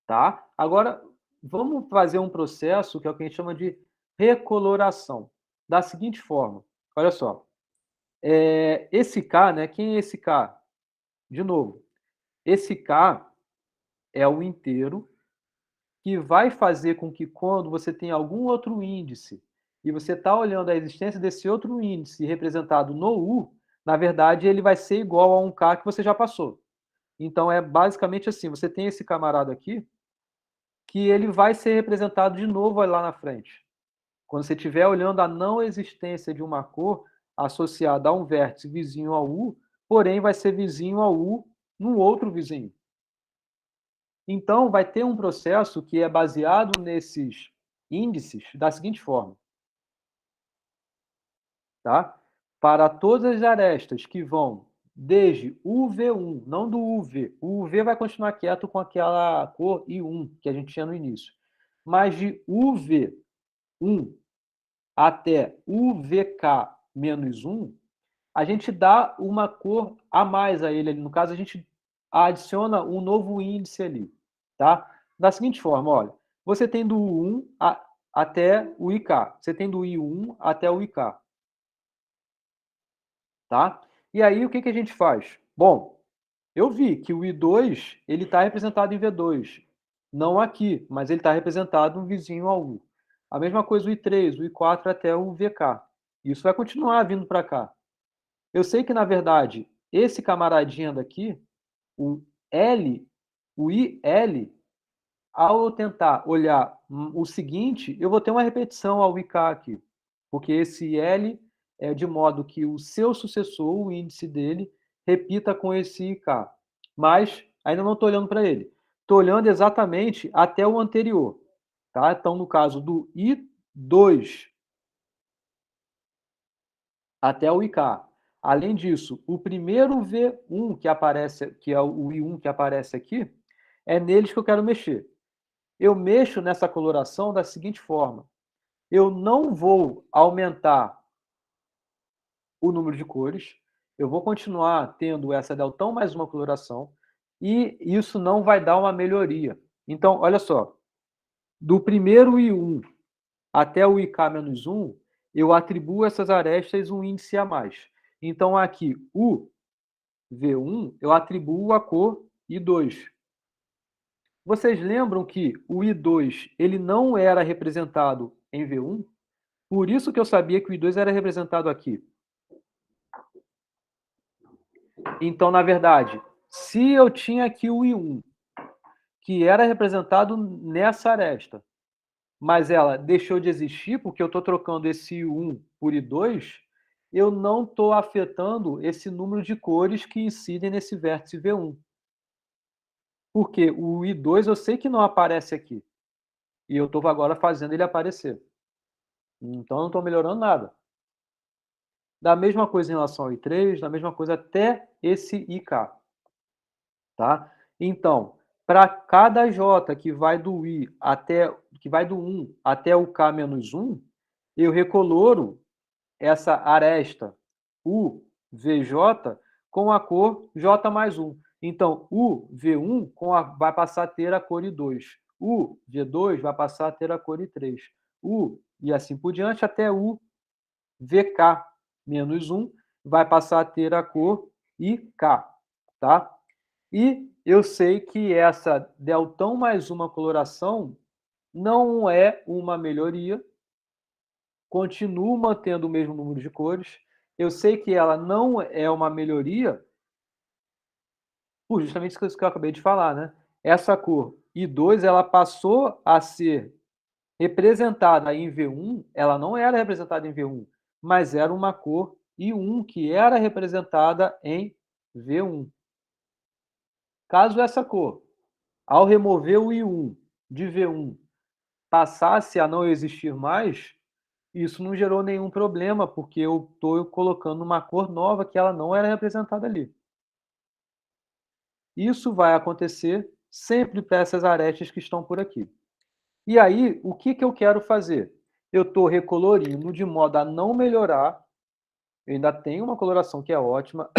Tá? Agora, vamos fazer um processo que é o que a gente chama de recoloração. Da seguinte forma, olha só, esse K, né, quem é esse K? De novo, esse K é o inteiro que vai fazer com que quando você tem algum outro índice e você está olhando a existência desse outro índice representado no U, na verdade ele vai ser igual a um K que você já passou. Então é basicamente assim, você tem esse camarada aqui, que ele vai ser representado de novo lá na frente. Quando você estiver olhando a não existência de uma cor associada a um vértice vizinho ao U, porém vai ser vizinho ao U num outro vizinho. Então, vai ter um processo que é baseado nesses índices da seguinte forma, tá? Para todas as arestas que vão desde UV1, não do UV. O UV vai continuar quieto com aquela cor I1 que a gente tinha no início. Mas de UV1 até UVK-1, a gente dá uma cor a mais a ele ali. No caso, a gente adiciona um novo índice ali, tá? Da seguinte forma, olha, você tem do U1 até o IK, você tem do I1 até o IK, tá? E aí, o que a gente faz? Bom, eu vi que o I2 ele está representado em V2, não aqui, mas ele está representado no vizinho ao U. A mesma coisa o I3, o I4 até o VK. Isso vai continuar vindo para cá. Eu sei que, na verdade, esse camaradinha daqui, o L, o IL, ao eu tentar olhar o seguinte, eu vou ter uma repetição ao IK aqui, porque esse L é de modo que o seu sucessor, o índice dele, repita com esse IK. Mas ainda não estou olhando para ele. Estou olhando exatamente até o anterior. Tá? Então, no caso do I2 até o IK. Além disso, o primeiro V1 que aparece, que é o I1 que aparece aqui, é neles que eu quero mexer. Eu mexo nessa coloração da seguinte forma: eu não vou aumentar o número de cores, eu vou continuar tendo essa deltão mais uma coloração, e isso não vai dar uma melhoria. Então, olha só, do primeiro I1 até o IK-1, eu atribuo essas arestas um índice a mais. Então, aqui, o V1, eu atribuo a cor I2. Vocês lembram que o I2 ele não era representado em V1? Por isso que eu sabia que o I2 era representado aqui. Então, na verdade, se eu tinha aqui o I1, que era representado nessa aresta, mas ela deixou de existir porque eu estou trocando esse I1 por I2, eu não estou afetando esse número de cores que incidem nesse vértice V1. Porque o I2 eu sei que não aparece aqui. E eu estou agora fazendo ele aparecer. Então, eu não estou melhorando nada. Da mesma coisa em relação ao I3, da mesma coisa até esse IK. Tá? Então, para cada J que vai do I até que vai do 1 até o K-1, eu recoloro essa aresta UVJ com a cor J mais 1. Então, o V1 vai passar a ter a cor I2. O V2 vai passar a ter a cor I3. E assim por diante, até o VK-1 vai passar a ter a cor IK. Tá? E eu sei que essa deltão mais uma coloração não é uma melhoria, continuo mantendo o mesmo número de cores. Eu sei que ela não é uma melhoria, por justamente isso que eu acabei de falar, né? Essa cor I2 ela passou a ser representada em V1, ela não era representada em V1, mas era uma cor I1 que era representada em V1. Caso essa cor, ao remover o I1 de V1, passasse a não existir mais, isso não gerou nenhum problema, porque eu estou colocando uma cor nova que ela não era representada ali. Isso vai acontecer sempre para essas arestas que estão por aqui. E aí, o que eu quero fazer? Eu estou recolorindo de modo a não melhorar, eu ainda tenho uma coloração que é ótima.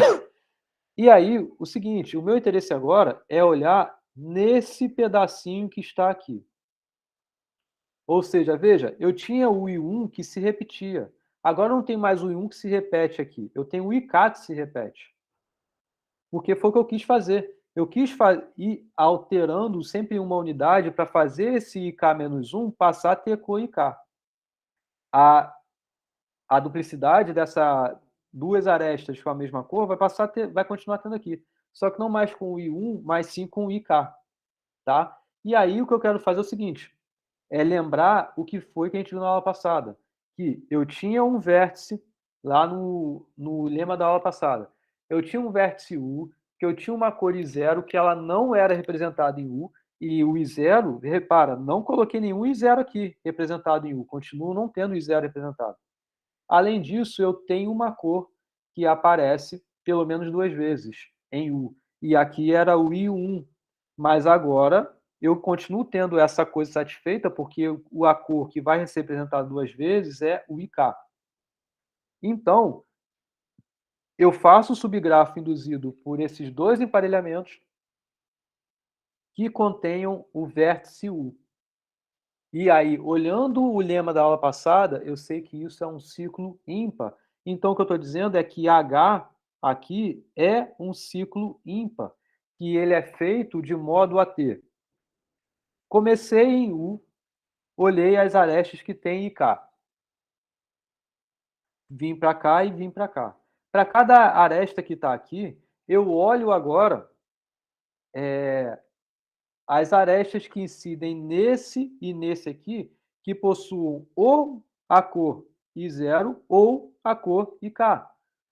E aí, o seguinte, o meu interesse agora é olhar nesse pedacinho que está aqui. Ou seja, veja, eu tinha o I1 que se repetia. Agora não tem mais o I1 que se repete aqui. Eu tenho o IK que se repete. Porque foi o que eu quis fazer. Eu quis ir alterando sempre uma unidade para fazer esse IK-1 passar a ter cor IK. A duplicidade dessas duas arestas com a mesma cor vai continuar tendo aqui. Só que não mais com o I1, mas sim com o IK. Tá? E aí o que eu quero fazer é o seguinte: é lembrar o que foi que a gente viu na aula passada. Que eu tinha um vértice lá no lema da aula passada. Eu tinha um vértice U, que eu tinha uma cor I0 que ela não era representada em U, e o I0, repara, não coloquei nenhum I0 aqui representado em U, continuo não tendo I0 representado. Além disso, eu tenho uma cor que aparece pelo menos 2 vezes em U, e aqui era o I1, mas agora eu continuo tendo essa coisa satisfeita porque a cor que vai ser representada 2 vezes é o IK. Então, eu faço o subgrafo induzido por esses dois emparelhamentos que contenham o vértice U. E aí, olhando o lema da aula passada, eu sei que isso é um ciclo ímpar. Então, o que eu estou dizendo é que H aqui é um ciclo ímpar, que ele é feito de modo a ter. Comecei em U, olhei as arestas que tem em K. Vim para cá e vim para cá. Para cada aresta que está aqui, eu olho agora as arestas que incidem nesse e nesse aqui, que possuam ou a cor I0 ou a cor IK.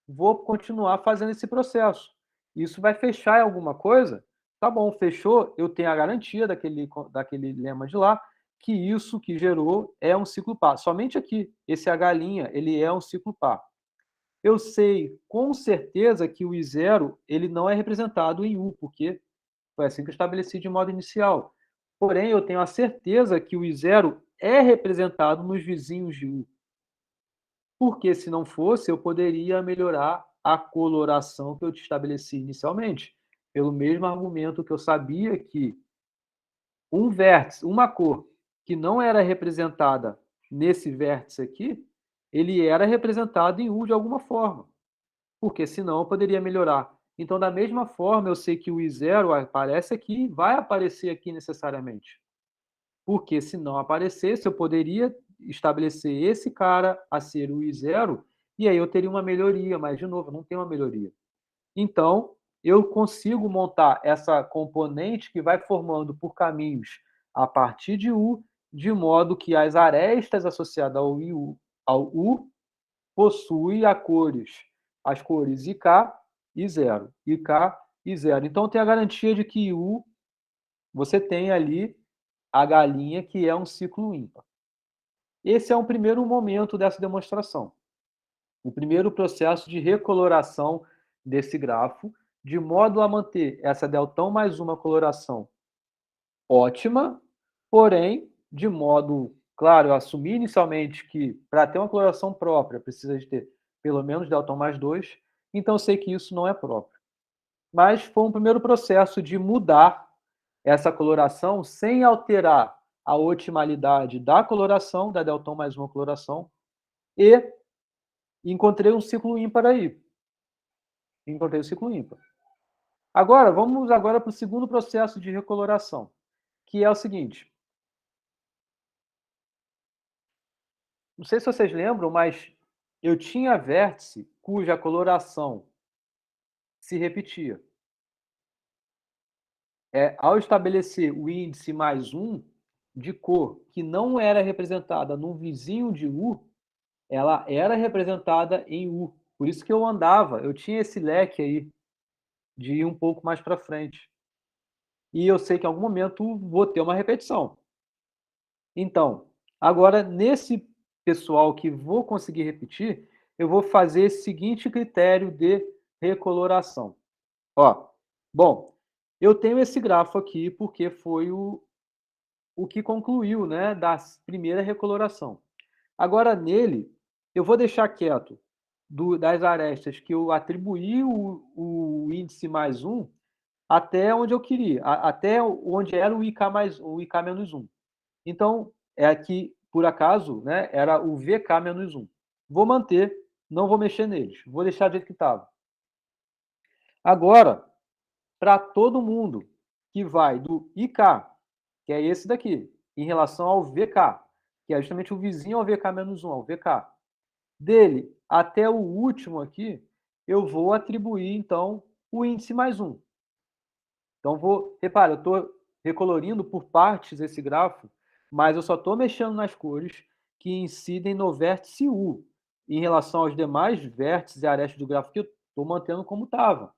Vou continuar fazendo esse processo. Isso vai fechar em alguma coisa? Tá bom, fechou, eu tenho a garantia daquele lema de lá, que isso que gerou é um ciclo par. Somente aqui, esse H', ele é um ciclo par. Eu sei com certeza que o I0 ele não é representado em U, porque foi assim que eu estabeleci de modo inicial. Porém, eu tenho a certeza que o I0 é representado nos vizinhos de U. Porque se não fosse, eu poderia melhorar a coloração que eu te estabeleci inicialmente. Pelo mesmo argumento que eu sabia que um vértice, uma cor que não era representada nesse vértice aqui, ele era representado em U de alguma forma. Porque senão eu poderia melhorar. Então, da mesma forma, eu sei que o I0 aparece aqui, vai aparecer aqui necessariamente. Porque se não aparecesse, eu poderia estabelecer esse cara a ser o I0, e aí eu teria uma melhoria, mas, de novo, não tem uma melhoria. Então, eu consigo montar essa componente que vai formando por caminhos a partir de U, de modo que as arestas associadas ao U possui as cores IK e 0. IK e 0. Então, tem a garantia de que U, você tem ali a galinha, que é um ciclo ímpar. Esse é um primeiro momento dessa demonstração. O primeiro processo de recoloração desse grafo, de modo a manter essa deltão mais uma coloração ótima, porém, de modo, claro, eu assumi inicialmente que para ter uma coloração própria precisa de ter pelo menos deltão mais 2, então eu sei que isso não é próprio. Mas foi um primeiro processo de mudar essa coloração sem alterar a otimalidade da coloração, da deltão mais uma coloração, e encontrei um ciclo ímpar aí. Encontrei o ciclo ímpar. Agora, vamos para o segundo processo de recoloração, que é o seguinte. Não sei se vocês lembram, mas eu tinha vértice cuja coloração se repetia. Ao estabelecer o índice mais 1 de cor que não era representada num vizinho de U, ela era representada em U. Por isso que eu tinha esse leque aí de ir um pouco mais para frente. E eu sei que em algum momento vou ter uma repetição. Então, agora, nesse pessoal que vou conseguir repetir, eu vou fazer esse seguinte critério de recoloração. Ó, bom, eu tenho esse grafo aqui porque foi o que concluiu, né, da primeira recoloração. Agora, nele, eu vou deixar quieto das arestas que eu atribuí o índice mais 1 até onde eu queria, até onde era o IK menos 1. Então, é aqui, por acaso, né, era o VK menos 1. Vou manter, não vou mexer neles, vou deixar do jeito que estava. Agora, para todo mundo que vai do IK, que é esse daqui, em relação ao VK, que é justamente o vizinho ao VK menos 1, ao VK, dele até o último aqui, eu vou atribuir, então, o índice mais 1. Então, repara, eu estou recolorindo por partes esse grafo, mas eu só estou mexendo nas cores que incidem no vértice U, em relação aos demais vértices e arestas do grafo que eu estou mantendo como estava.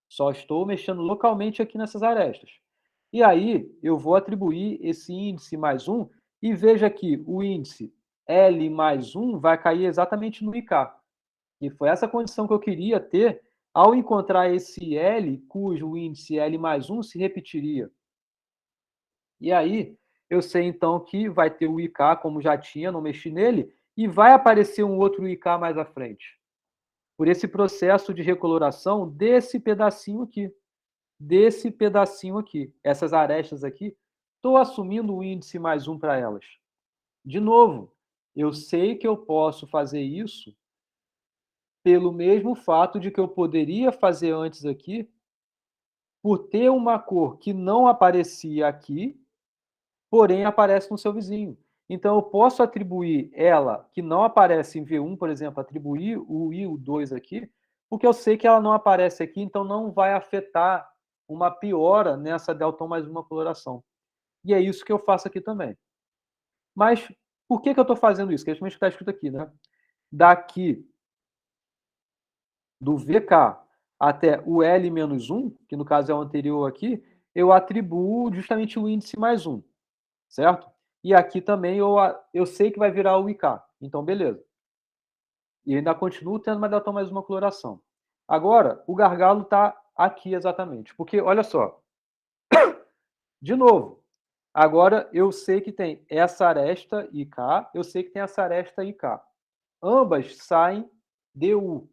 Só estou mexendo localmente aqui nessas arestas. E aí, eu vou atribuir esse índice mais 1, e veja que o índice L mais 1 vai cair exatamente no IK. E foi essa condição que eu queria ter ao encontrar esse L, cujo índice L mais 1 se repetiria. E aí, eu sei então que vai ter o IK, como já tinha, não mexi nele, e vai aparecer um outro IK mais à frente. por esse processo de recoloração desse pedacinho aqui. Desse pedacinho aqui. Essas arestas aqui, estou assumindo o índice mais 1 para elas. De novo, eu sei que eu posso fazer isso pelo mesmo fato de que eu poderia fazer antes aqui, por ter uma cor que não aparecia aqui, porém aparece no seu vizinho. Então, eu posso atribuir ela, que não aparece em V1, por exemplo, atribuir o I, o 2 aqui, porque eu sei que ela não aparece aqui, então não vai afetar uma piora nessa delta mais uma coloração. E é isso que eu faço aqui também. Mas por que eu estou fazendo isso? Que é justamente o que está escrito aqui, né? Daqui do VK até o L-1, que no caso é o anterior aqui, eu atribuo justamente o índice mais 1, certo? E aqui também eu sei que vai virar o IK, então beleza. E ainda continuo tendo uma delta mais uma coloração. Agora, o gargalo está aqui exatamente, porque olha só, de novo, agora eu sei que tem essa aresta IK, eu sei que tem essa aresta IK. Ambas saem DU.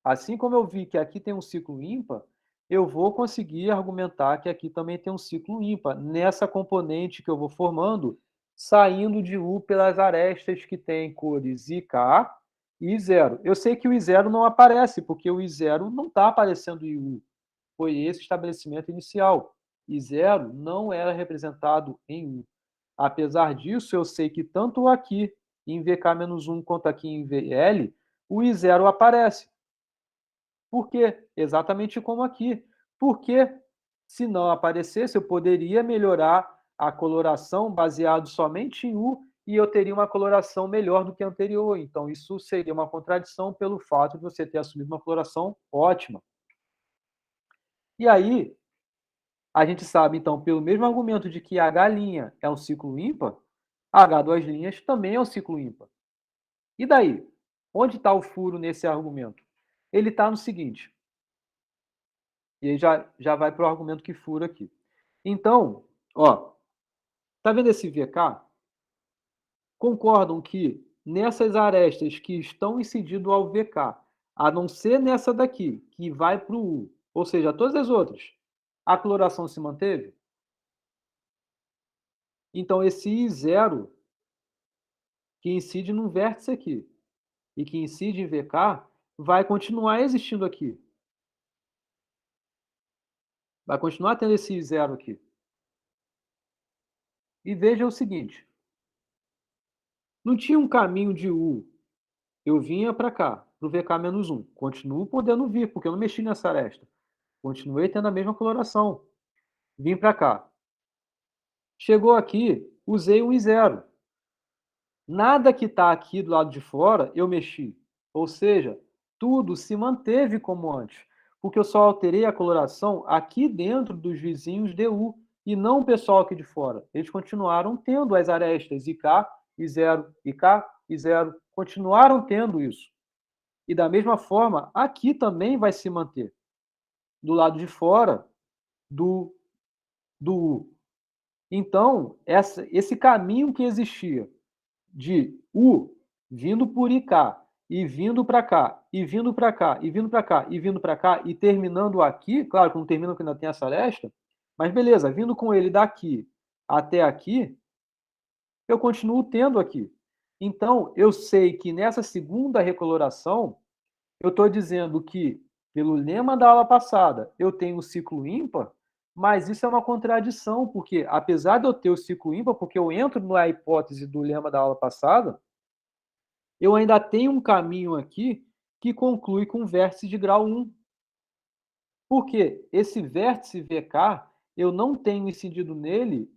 Assim como eu vi que aqui tem um ciclo ímpar, eu vou conseguir argumentar que aqui também tem um ciclo ímpar, nessa componente que eu vou formando, saindo de U pelas arestas que tem cores IK e I0. Eu sei que o I0 não aparece, porque o I0 não está aparecendo em U. Foi esse estabelecimento inicial. I0 não era representado em U. Apesar disso, eu sei que tanto aqui em VK-1 quanto aqui em VL, o I0 aparece. Por quê? Exatamente como aqui. Porque se não aparecesse, eu poderia melhorar a coloração baseado somente em U e eu teria uma coloração melhor do que a anterior. Então, isso seria uma contradição pelo fato de você ter assumido uma coloração ótima. E aí, a gente sabe, então, pelo mesmo argumento de que H' é um ciclo ímpar, H2' também é um ciclo ímpar. E daí? Onde está o furo nesse argumento? Ele está no seguinte, e aí já vai para o argumento que fura aqui. Então, ó, tá vendo esse VK? Concordam que nessas arestas que estão incidindo ao VK, a não ser nessa daqui, que vai para o U, ou seja, todas as outras, a coloração se manteve? Então, esse I0, que incide num vértice aqui, e que incide em VK, vai continuar existindo aqui. Vai continuar tendo esse I0 aqui. E veja o seguinte, não tinha um caminho de U. Eu vinha para cá, para o VK-1. Continuo podendo vir, porque eu não mexi nessa aresta. Continuei tendo a mesma coloração. Vim para cá. Chegou aqui, usei um I0. Nada que está aqui do lado de fora, eu mexi. Ou seja, tudo se manteve como antes. Porque eu só alterei a coloração aqui dentro dos vizinhos DU e não o pessoal aqui de fora. Eles continuaram tendo as arestas IK, I0, IK, I0. Continuaram tendo isso. E da mesma forma, aqui também vai se manter. Do lado de fora do U. Então, esse caminho que existia de U vindo por IK e vindo para cá, e vindo para cá, e vindo para cá, e vindo para cá, e terminando aqui, claro que não termina porque ainda tem essa aresta, mas beleza, vindo com ele daqui até aqui, eu continuo tendo aqui. Então, eu sei que nessa segunda recoloração, eu estou dizendo que, pelo lema da aula passada, eu tenho o ciclo ímpar, mas isso é uma contradição, porque apesar de eu ter o ciclo ímpar, porque eu entro na hipótese do lema da aula passada, eu ainda tenho um caminho aqui que conclui com vértice de grau 1. Porque esse vértice VK, eu não tenho incidido nele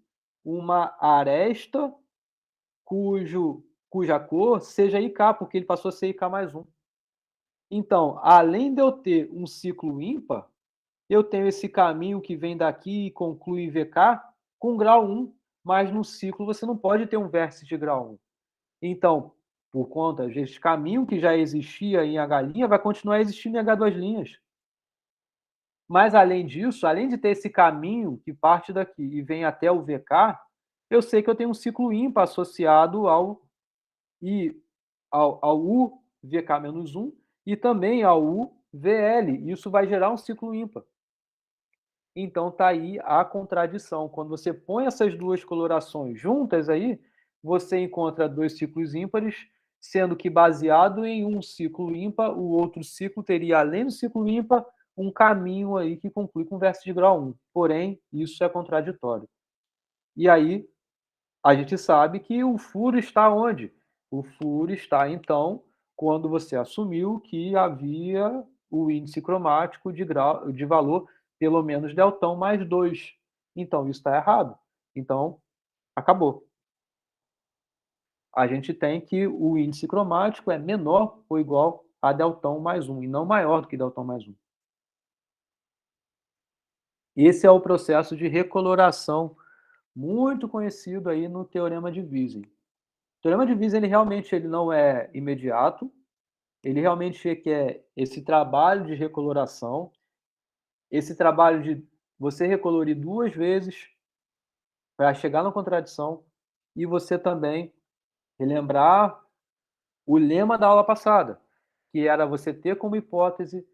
uma aresta cuja cor seja IK, porque ele passou a ser IK mais 1. Então, além de eu ter um ciclo ímpar, eu tenho esse caminho que vem daqui e conclui em VK com grau 1, mas no ciclo você não pode ter um vértice de grau 1. Então, por conta desse caminho que já existia em H', vai continuar existindo em H2'. Mas, além disso, além de ter esse caminho que parte daqui e vem até o VK, eu sei que eu tenho um ciclo ímpar associado ao U VK-1 e também a UVL. Isso vai gerar um ciclo ímpar. Então está aí a contradição. Quando você põe essas duas colorações juntas aí, você encontra dois ciclos ímpares, sendo que baseado em um ciclo ímpar, o outro ciclo teria, além do ciclo ímpar, um caminho aí que conclui com vértice de grau 1. Porém, isso é contraditório. E aí, a gente sabe que o furo está onde? O furo está, então, quando você assumiu que havia o índice cromático de valor pelo menos deltão mais 2. Então, isso está errado. Então, acabou. A gente tem que o índice cromático é menor ou igual a deltão mais 1, e não maior do que deltão mais 1. Esse é o processo de recoloração muito conhecido aí no teorema de Wisen. O teorema de Wisen, ele realmente ele não é imediato, ele realmente requer esse trabalho de recoloração, esse trabalho de você recolorir 2 vezes para chegar na contradição, e você também relembrar o lema da aula passada, que era você ter como hipótese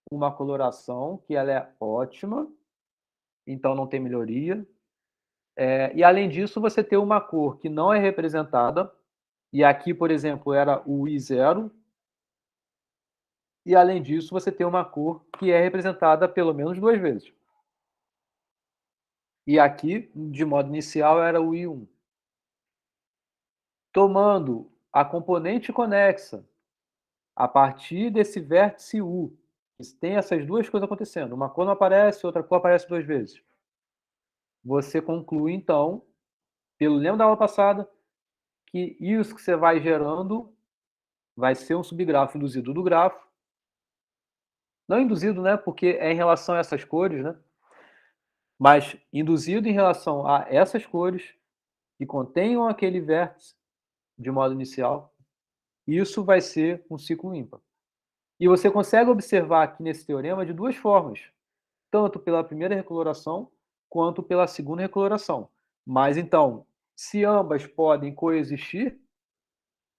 uma coloração que ela é ótima, então não tem melhoria, e além disso você ter uma cor que não é representada, e aqui, por exemplo, era o I0, e além disso você tem uma cor que é representada pelo menos 2 vezes. E aqui, de modo inicial, era o I1. Tomando a componente conexa a partir desse vértice U, tem essas duas coisas acontecendo, uma cor não aparece, outra cor aparece 2 vezes. Você conclui, então, pelo lema da aula passada, que isso que você vai gerando vai ser um subgrafo induzido do grafo. Não induzido, né, porque é em relação a essas cores, né, mas induzido em relação a essas cores que contenham aquele vértice de modo inicial, isso vai ser um ciclo ímpar. E você consegue observar aqui nesse teorema de duas formas, tanto pela primeira recoloração quanto pela segunda recoloração. Mas então, se ambas podem coexistir,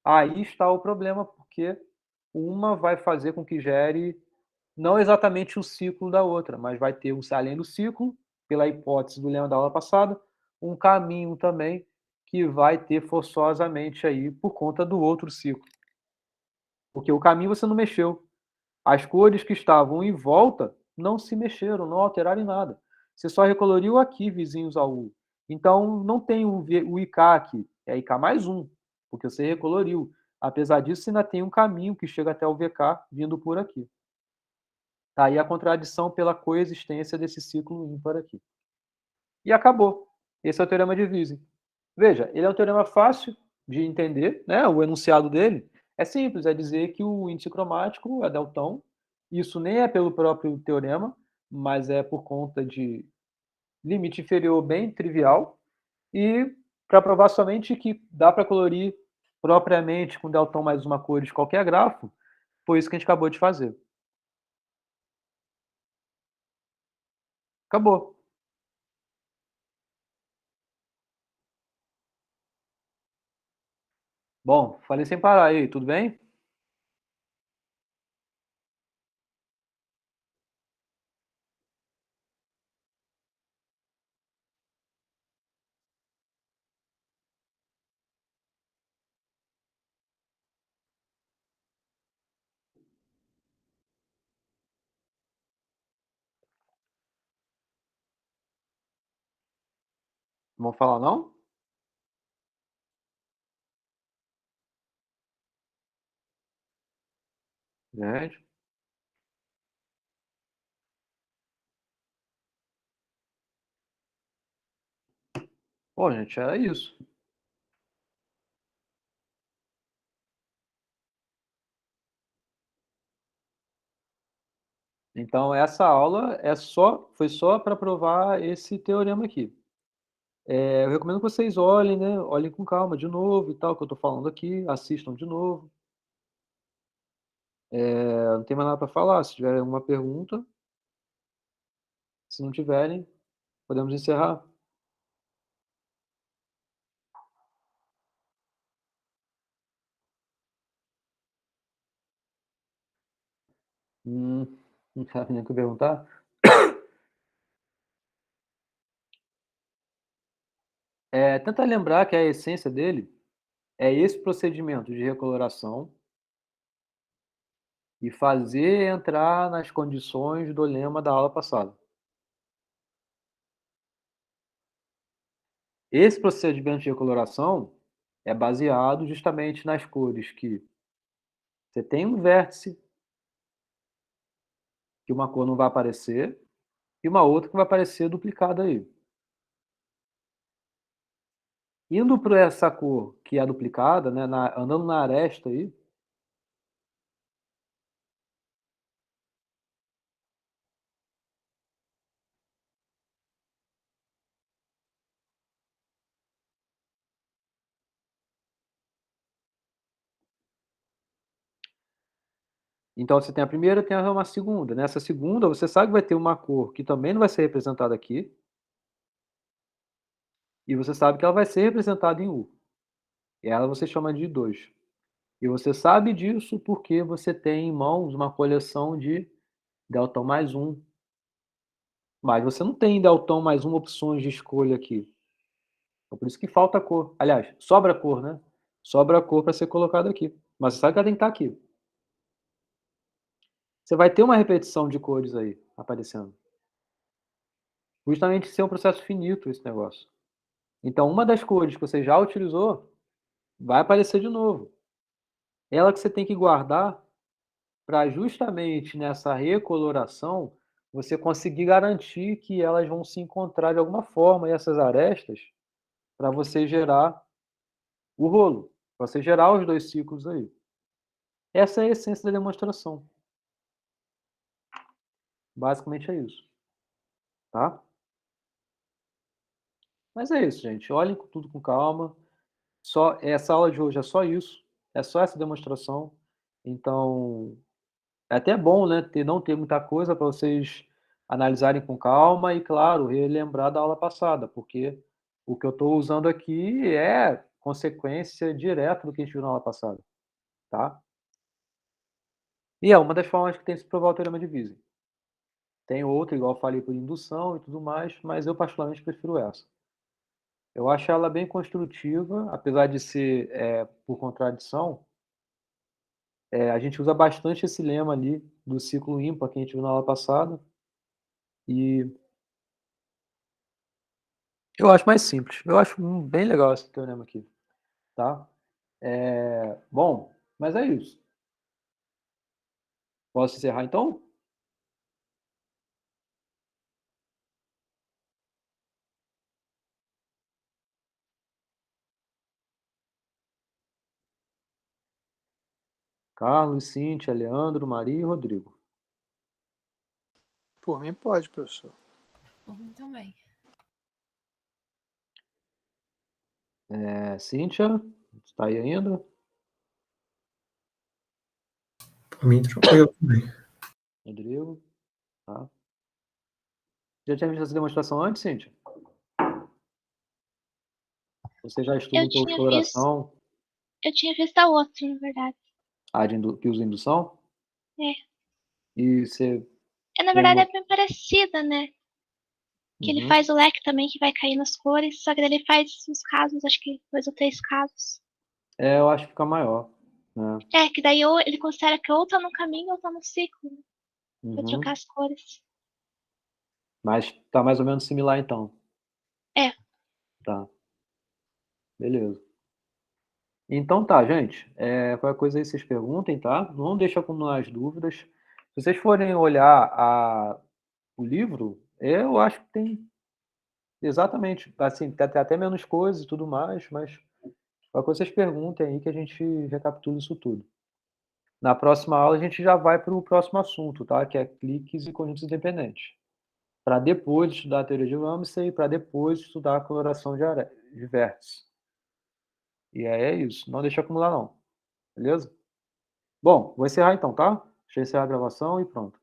aí está o problema, porque uma vai fazer com que gere não exatamente o ciclo da outra, mas vai ter, além do ciclo, pela hipótese do lema da aula passada, um caminho também que vai ter forçosamente aí por conta do outro ciclo. Porque o caminho você não mexeu. As cores que estavam em volta não se mexeram, não alteraram em nada. Você só recoloriu aqui, vizinhos ao U. Então, não tem o IK aqui, é IK mais um, porque você recoloriu. Apesar disso, você ainda tem um caminho que chega até o VK vindo por aqui. Tá aí a contradição pela coexistência desse ciclo ímpar aqui. E acabou. Esse é o teorema de Wisen. Veja, ele é um teorema fácil de entender, né? O enunciado dele é simples, é dizer que o índice cromático é deltão. Isso nem é pelo próprio teorema, mas é por conta de limite inferior bem trivial. E para provar somente que dá para colorir propriamente com deltão mais uma cor de qualquer grafo, foi isso que a gente acabou de fazer. Acabou. Bom, falei sem parar aí, tudo bem? Não vamos falar não? Gente. Bom, gente, era isso. Então, essa aula foi só para provar esse teorema aqui. Eu recomendo que vocês olhem, né? Olhem com calma de novo e tal, que eu estou falando aqui, assistam de novo. Não tem mais nada para falar. Se tiverem alguma pergunta, se não tiverem, podemos encerrar. Não sabe nem o que perguntar? Tenta lembrar que a essência dele é esse procedimento de recoloração e fazer entrar nas condições do lema da aula passada. Esse procedimento de recoloração é baseado justamente nas cores que você tem um vértice, que uma cor não vai aparecer, e uma outra que vai aparecer duplicada aí. Indo para essa cor que é duplicada, né, andando na aresta aí, então você tem a primeira, tem uma segunda. Nessa segunda, você sabe que vai ter uma cor que também não vai ser representada aqui, e você sabe que ela vai ser representada em U. E ela você chama de 2. E você sabe disso porque você tem em mãos uma coleção de Delton mais um, mas você não tem Delton mais um opções de escolha aqui. Então por isso que falta cor. Aliás, sobra cor, né? Sobra cor para ser colocada aqui. Mas você sabe que ela tem que estar aqui. Você vai ter uma repetição de cores aí aparecendo. Justamente ser um processo finito esse negócio. Então uma das cores que você já utilizou vai aparecer de novo. Ela que você tem que guardar para justamente nessa recoloração você conseguir garantir que elas vão se encontrar de alguma forma, essas arestas, para você gerar o rolo, para você gerar os 2 ciclos aí. Essa é a essência da demonstração. Basicamente é isso, tá? Mas é isso, gente. Olhem tudo com calma. Só essa aula de hoje é só isso, é só essa demonstração. Então, é até bom, né, não ter muita coisa para vocês analisarem com calma e, claro, relembrar da aula passada, porque o que eu estou usando aqui é consequência direta do que a gente viu na aula passada, tá? E é uma das formas que tem de se provar o teorema de Wieser. Tem outra, igual eu falei, por indução e tudo mais, mas eu particularmente prefiro essa. Eu acho ela bem construtiva, apesar de ser por contradição. A gente usa bastante esse lema ali do ciclo ímpar que a gente viu na aula passada. E eu acho mais simples. Eu acho bem legal esse teorema aqui, tá? Bom, mas é isso. Posso encerrar então? Carlos, Cíntia, Leandro, Maria e Rodrigo. Por mim pode, professor. Por mim também. Cíntia, está aí ainda? Por mim, tranquilo também. Rodrigo, tá. Já tinha visto essa demonstração antes, Cíntia? Você já estuda um pouco de coloração? Eu tinha visto a outra, na verdade. Que usa indução? É. E você... Na verdade, é bem parecida, né? Que ele Uhum. faz o leque também, que vai cair nas cores, só que ele faz os casos, acho que 2 ou 3 casos. Eu acho que fica maior, né? Que daí ele considera que ou tá no caminho ou tá no ciclo, né? Pra Uhum. trocar as cores. Mas tá mais ou menos similar então. É. Tá. Beleza. Então tá, gente. Qualquer coisa aí vocês perguntem, tá? Não deixa acumular as dúvidas. Se vocês forem olhar o livro, eu acho que tem exatamente, assim, tem até menos coisas e tudo mais, mas qualquer coisa vocês perguntem aí que a gente recapitula isso tudo. Na próxima aula a gente já vai para o próximo assunto, tá? Que é cliques e conjuntos independentes. Para depois estudar a teoria de Ramsey e para depois estudar a coloração de vértices. E aí é isso. Não deixa acumular não. Beleza? Bom, vou encerrar então, tá? Deixa eu encerrar a gravação e pronto.